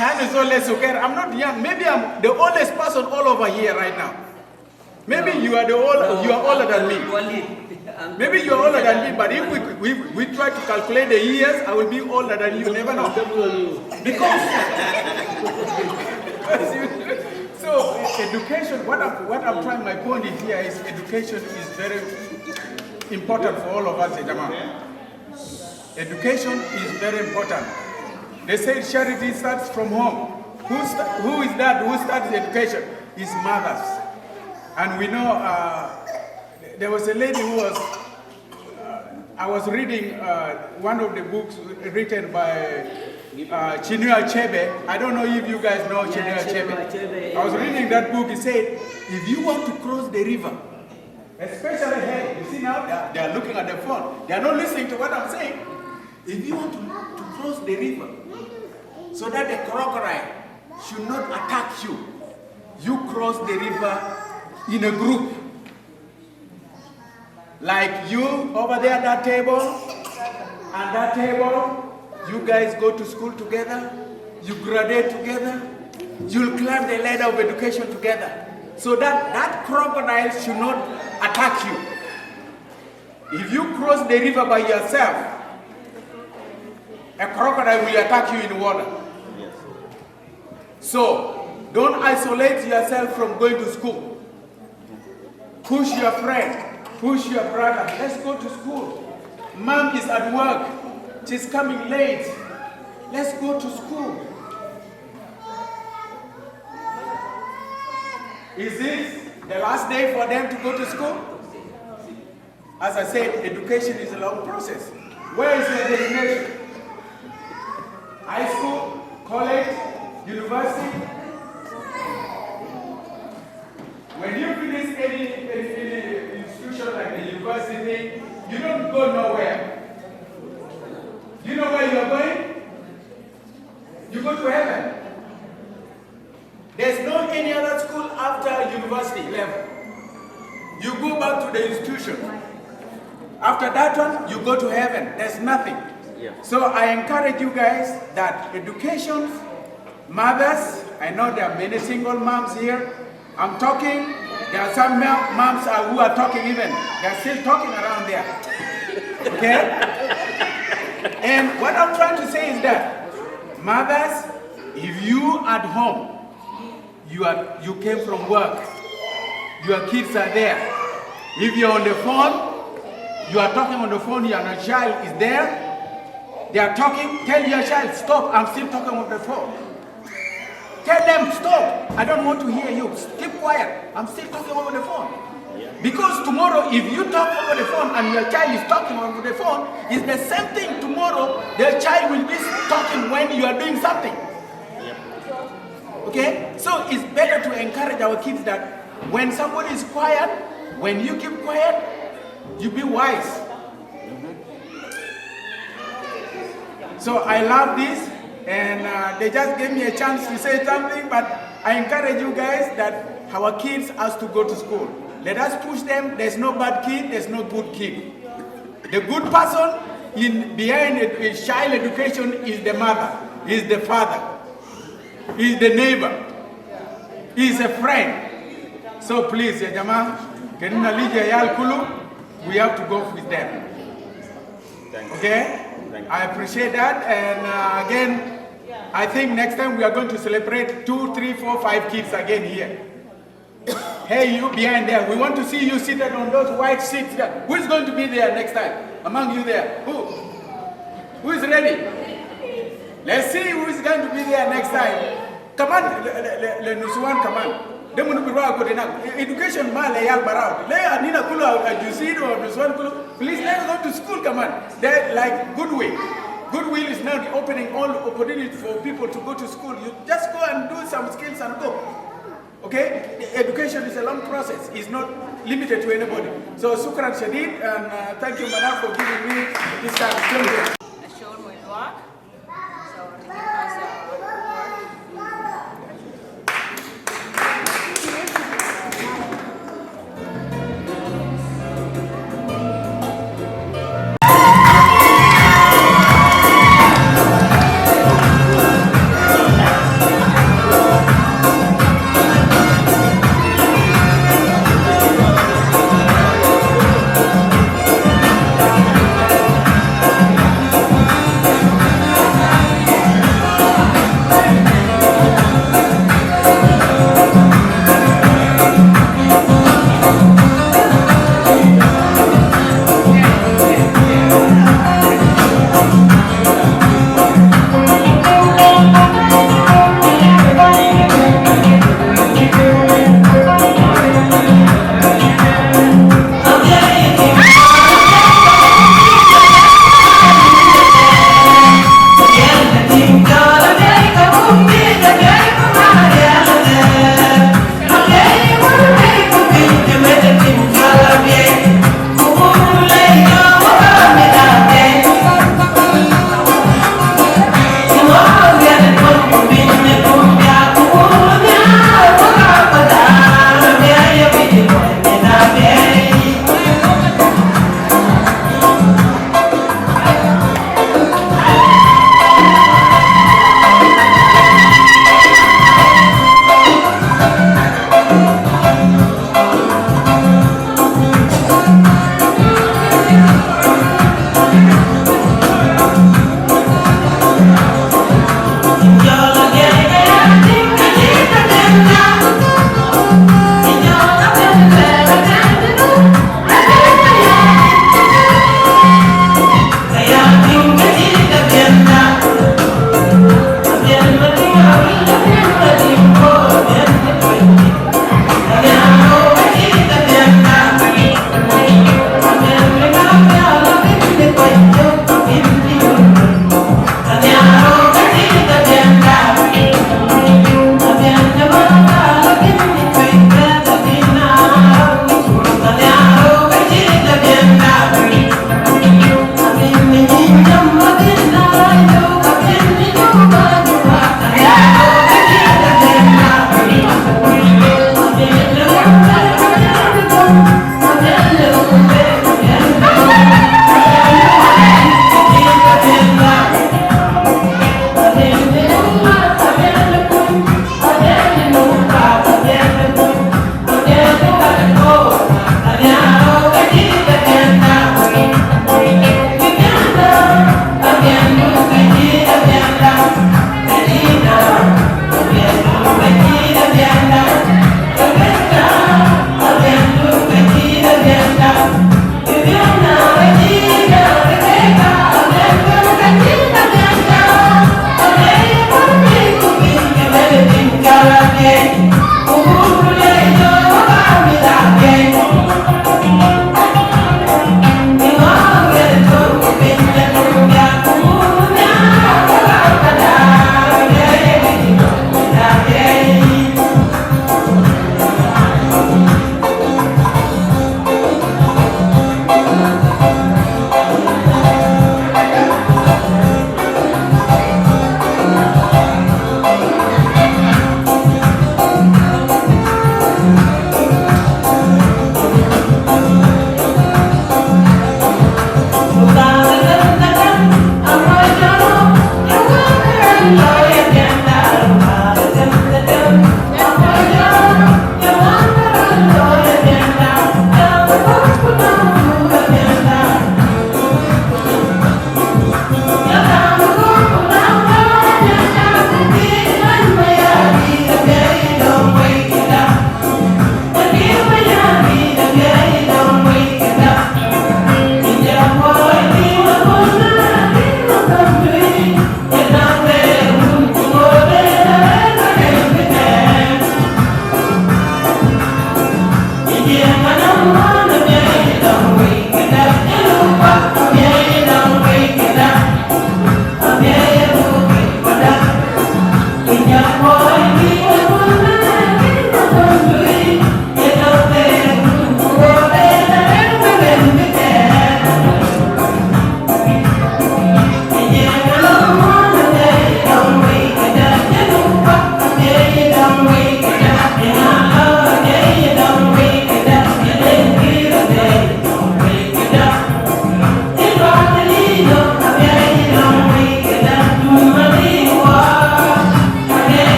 I'm not young. Maybe I'm the oldest person all over here right now. Maybe you are you are older than me. Maybe you are older than me, but if we try to calculate the years, I will be older than you. Never know. Because so education. What I'm trying. My point here is education is very important for all of us, Jama. Education is very important. They say charity starts from home. Who is that? Who starts education? It's mothers. And we know there was a lady who was, I was reading one of the books written by Chinua Achebe. I don't know if you guys know Chinua Achebe. I was reading that book. He said, if you want to cross the river, especially here, you see now, they are looking at the phone. They are not listening to what I'm saying. If you want to cross the river, so that the crocodile should not attack you, you cross the river in a group. Like you over there at that table and that table, you guys go to school together, you graduate together, you'll climb the ladder of education together. So that crocodile should not attack you. If you cross the river by yourself, a crocodile will attack you in water. So don't isolate yourself from going to school. Push your friend, push your brother, let's go to school. Mom is at work, she's coming late. Let's go to school. Is this the last day for them to go to school? As I said, education is a long process. Where is your destination? High school, college, university? When you finish any institution like the university, you don't go nowhere. Do you know where you are going? You go to heaven. There's no any other school after university level. You go back to the institution. After that one, you go to heaven. There's nothing. Yeah. So I encourage you guys that education, mothers, I know there are many single moms here. I'm talking, there are some moms who are talking even. They're still talking around there. Okay? And what I'm trying to say is that, mothers, if you at home, you came from work, your kids are there. If you're on the phone, you are talking on the phone, your child is there, they are talking, tell your child, stop, I'm still talking on the phone. Tell them, stop, I don't want to hear you, keep quiet, I'm still talking over the phone. Because tomorrow, if you talk over the phone and your child is talking over the phone, it's the same thing tomorrow, their child will be talking when you are doing something. Okay? So it's better to encourage our kids that when somebody is quiet, when you keep quiet, you be wise. So I love this, and they just gave me a chance to say something, but I encourage you guys that our kids has to go to school. Let us push them. There's no bad kid, there's no good kid. The good person behind a child education is the mother, is the father, is the neighbor, is a friend. So please, ya jama, we have to go with them. Okay? I appreciate that, and again, I think next time we are going to celebrate 2, 3, 4, 5 kids again here. Hey, you behind there, we want to see you seated on those white seats there. Who is going to be there next time? Among you there? Who? Who is ready? Let's see who is going to be there next time. Come on, Nusuan, come on. Education ma le yal barao. Le anina kulu ajusido Nusuan kulu. Please let's go to school, come on. They're like Goodwill. Goodwill is now opening all the opportunities for people to go to school. You just go and do some skills and go. Okay? Education is a long process. It's not limited to anybody. So, Sukran Shadid, and thank you, Madam, for giving me this time of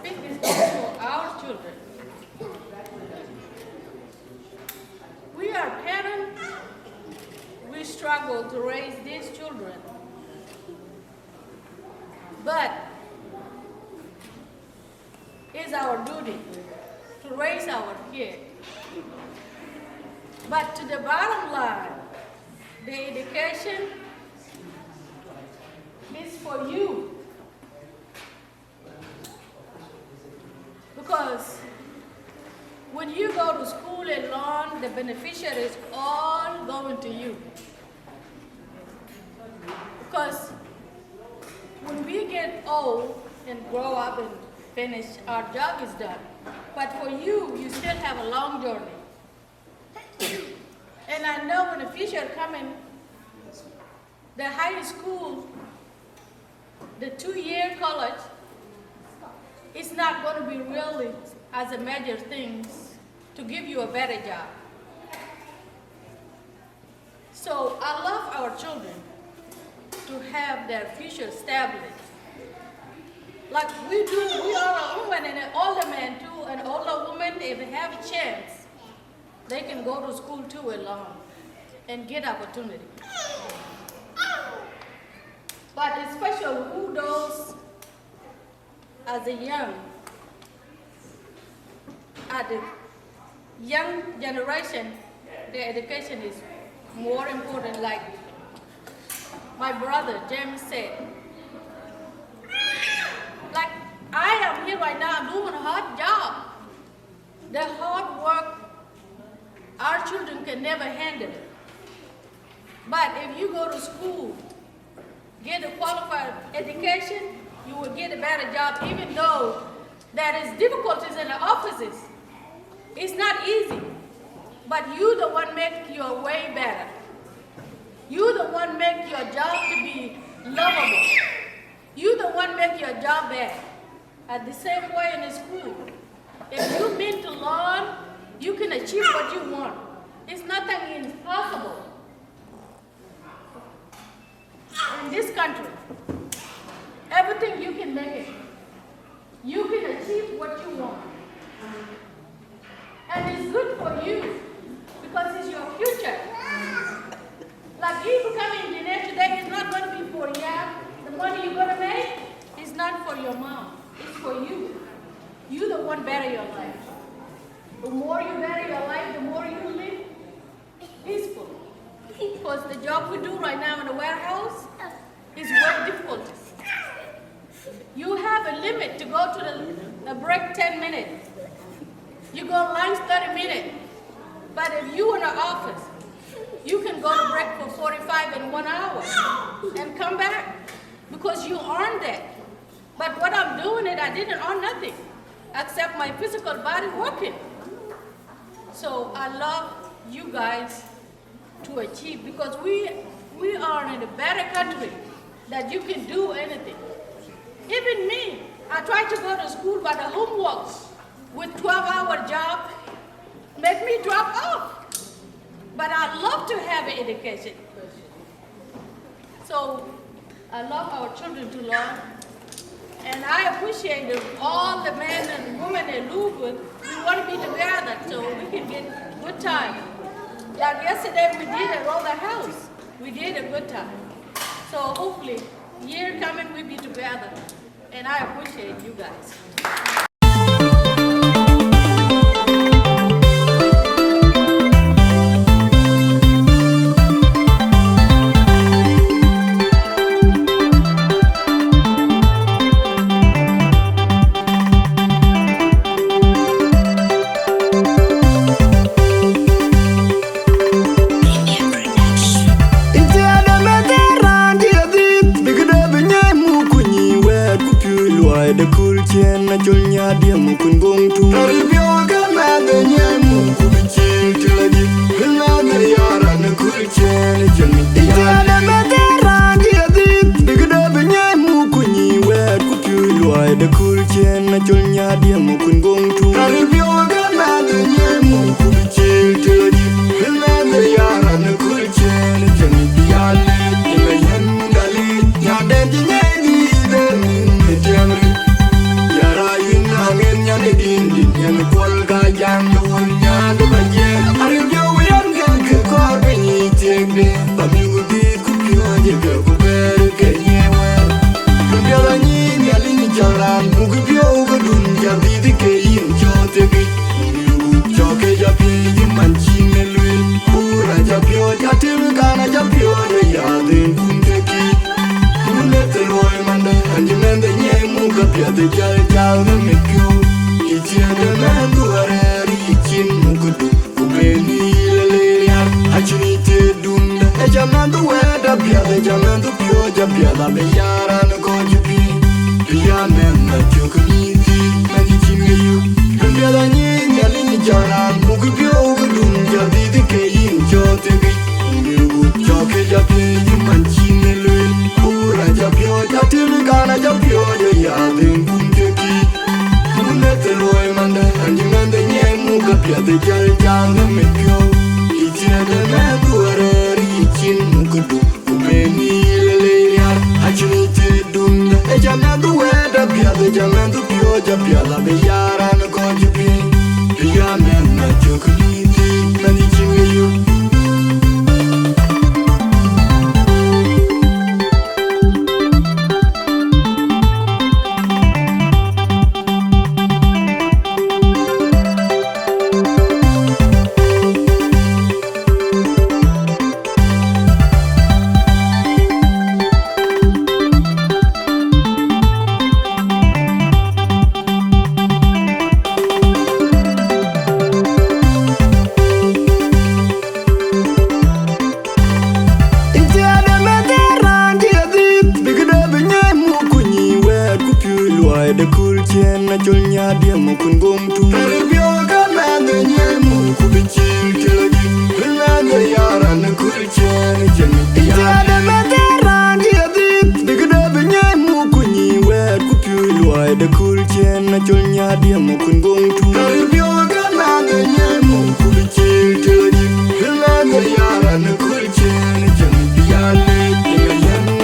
pig is good for our children. We are parents, we struggle to raise these children. But it's our duty to raise our kids. But to the bottom line, the education is for you. Because when you go to school alone, the beneficiary is all going to you. Because when we get old and grow up and finish, our job is done. But for you, you still have a long journey. And I know in the future coming, the high school, the 2-year college, is not going to be really as a major thing to give you a better job. So I love our children to have their future established. Like we do, we are a woman and an older man too, an older woman, if they have a chance, they can go to school too alone and get opportunity. But especially who those as a young, at the young generation, their education is more important. Like my brother James said, like I am here right now, I'm doing a hard job. The hard work, our children can never handle it. But if you go to school, get a qualified education, you will get a better job, even though there is difficulties in the offices. It's not easy, but you the one make your way better. You the one make your job to be lovable. You the one make your job better. At the same way in the school, if you mean to learn, you can achieve what you want. It's nothing impossible. In this country, everything you can make it. You can achieve what you want. And it's good for you because it's your future. Like if you become an engineer today, it's not going to be for you. The money you're going to make is not for your mom. It's for you. You the one better your life. The more you better your life, the more you live peaceful. Because the job we do right now in the warehouse is very difficult. You have a limit to go to the break 10 minutes. You go lunch 30 minutes. But if you in the office, you can go to break for 45 in 1 hour and come back because you earned that. But what I'm doing it, I didn't earn nothing except my physical body working. So I love you guys to achieve because we are in a better country that you can do anything. Even me, I tried to go to school, but the homework with 12-hour job make me drop off. But I love to have an education. So I love our children to learn. And I appreciate all the men and women in Louisville. We want to be together so we can get good time. Like yesterday we did it around the house. We did a good time. So hopefully, year coming we'll be together. And I appreciate you guys. The cool chain na jolnya dia mukun gong tu Ribyo kana ganya muku bichil tilagi Hina gayara na cool chain jolni dia da betera dia dit Bigda benya muku ni wet kupulwa the cool chain na jolnya dia mukun gong tu Ribyo kana ganya muku bichil tilagi Hina gayara na cool chain jolni dia le ila yan dali ya den ni de ni jamri the Mikyo. It's in the Manduare, Richin Mukudu, Kubeni, Lelia, Achinite Dunda, Ejamandu, Weda, Pia, the Jamandu, Pio, Japia, the Yara, and the Kojupi, Pia, men, that you can eat, Magicin you, Pia, Yalini Jara, Mukupio, Gudunja, the Kayin, Jotibi, Joke Japi, Manchin, Pura Japio, Jatilgana Japio, Yadin, Kunteki, Muneteloi Manda, and you man the Yamukapia, the Jaljan, the Mikyo, each and the Maduare, Richin Mukudu, Kubeni, Lelia, Achinite Dunda, Ejamadu, Weda, Pia, the Jamandu, Pio, Japia, the Yara, and the Kojupi, Pia, men, that you could eat, managing you. The cool chain, a jolnya, dear Mukungum to Rebioga, man, the Yamu, Kubichi, the Yara, and the cool chain, Jimmy. The Madeira, dear, the good of Yamu, Kuni, where Kupu, the cool chain, a jolnya, dear Mukungum to Rebioga, man, the Yamu, Kubichi, the Yara, and the cool chain, Jimmy. Yale,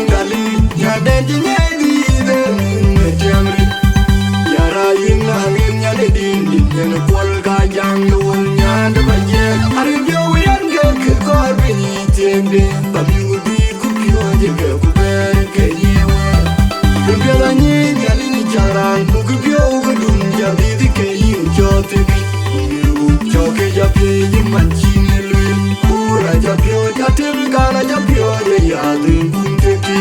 Gali, Yadan, and a qualca young one yard of a year. I review we don't get caught beneath him, but you would be cookie on your girl, Kuberka. The girl I need, Yalini Jaran, who could be over Dunja, the Kayin, Jotibi. You joke a Japi, Manchin, Pura Japio, Jatilgana Japio, the Yadin Kunteki.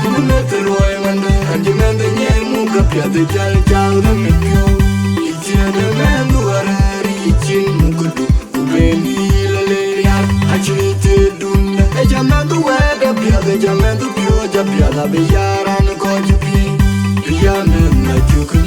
Muneteloi Manda, and you man the Yamukapia, the Jaljan, the Mikyo. The Manduare, Richin Mukudu, Kubeni, Lelia, Achinite Dunda, Ejamandu, Weda, Pia, the Jamandu, Pio, Japia, the Yara, and the Kojupi, Pia, men, that you could.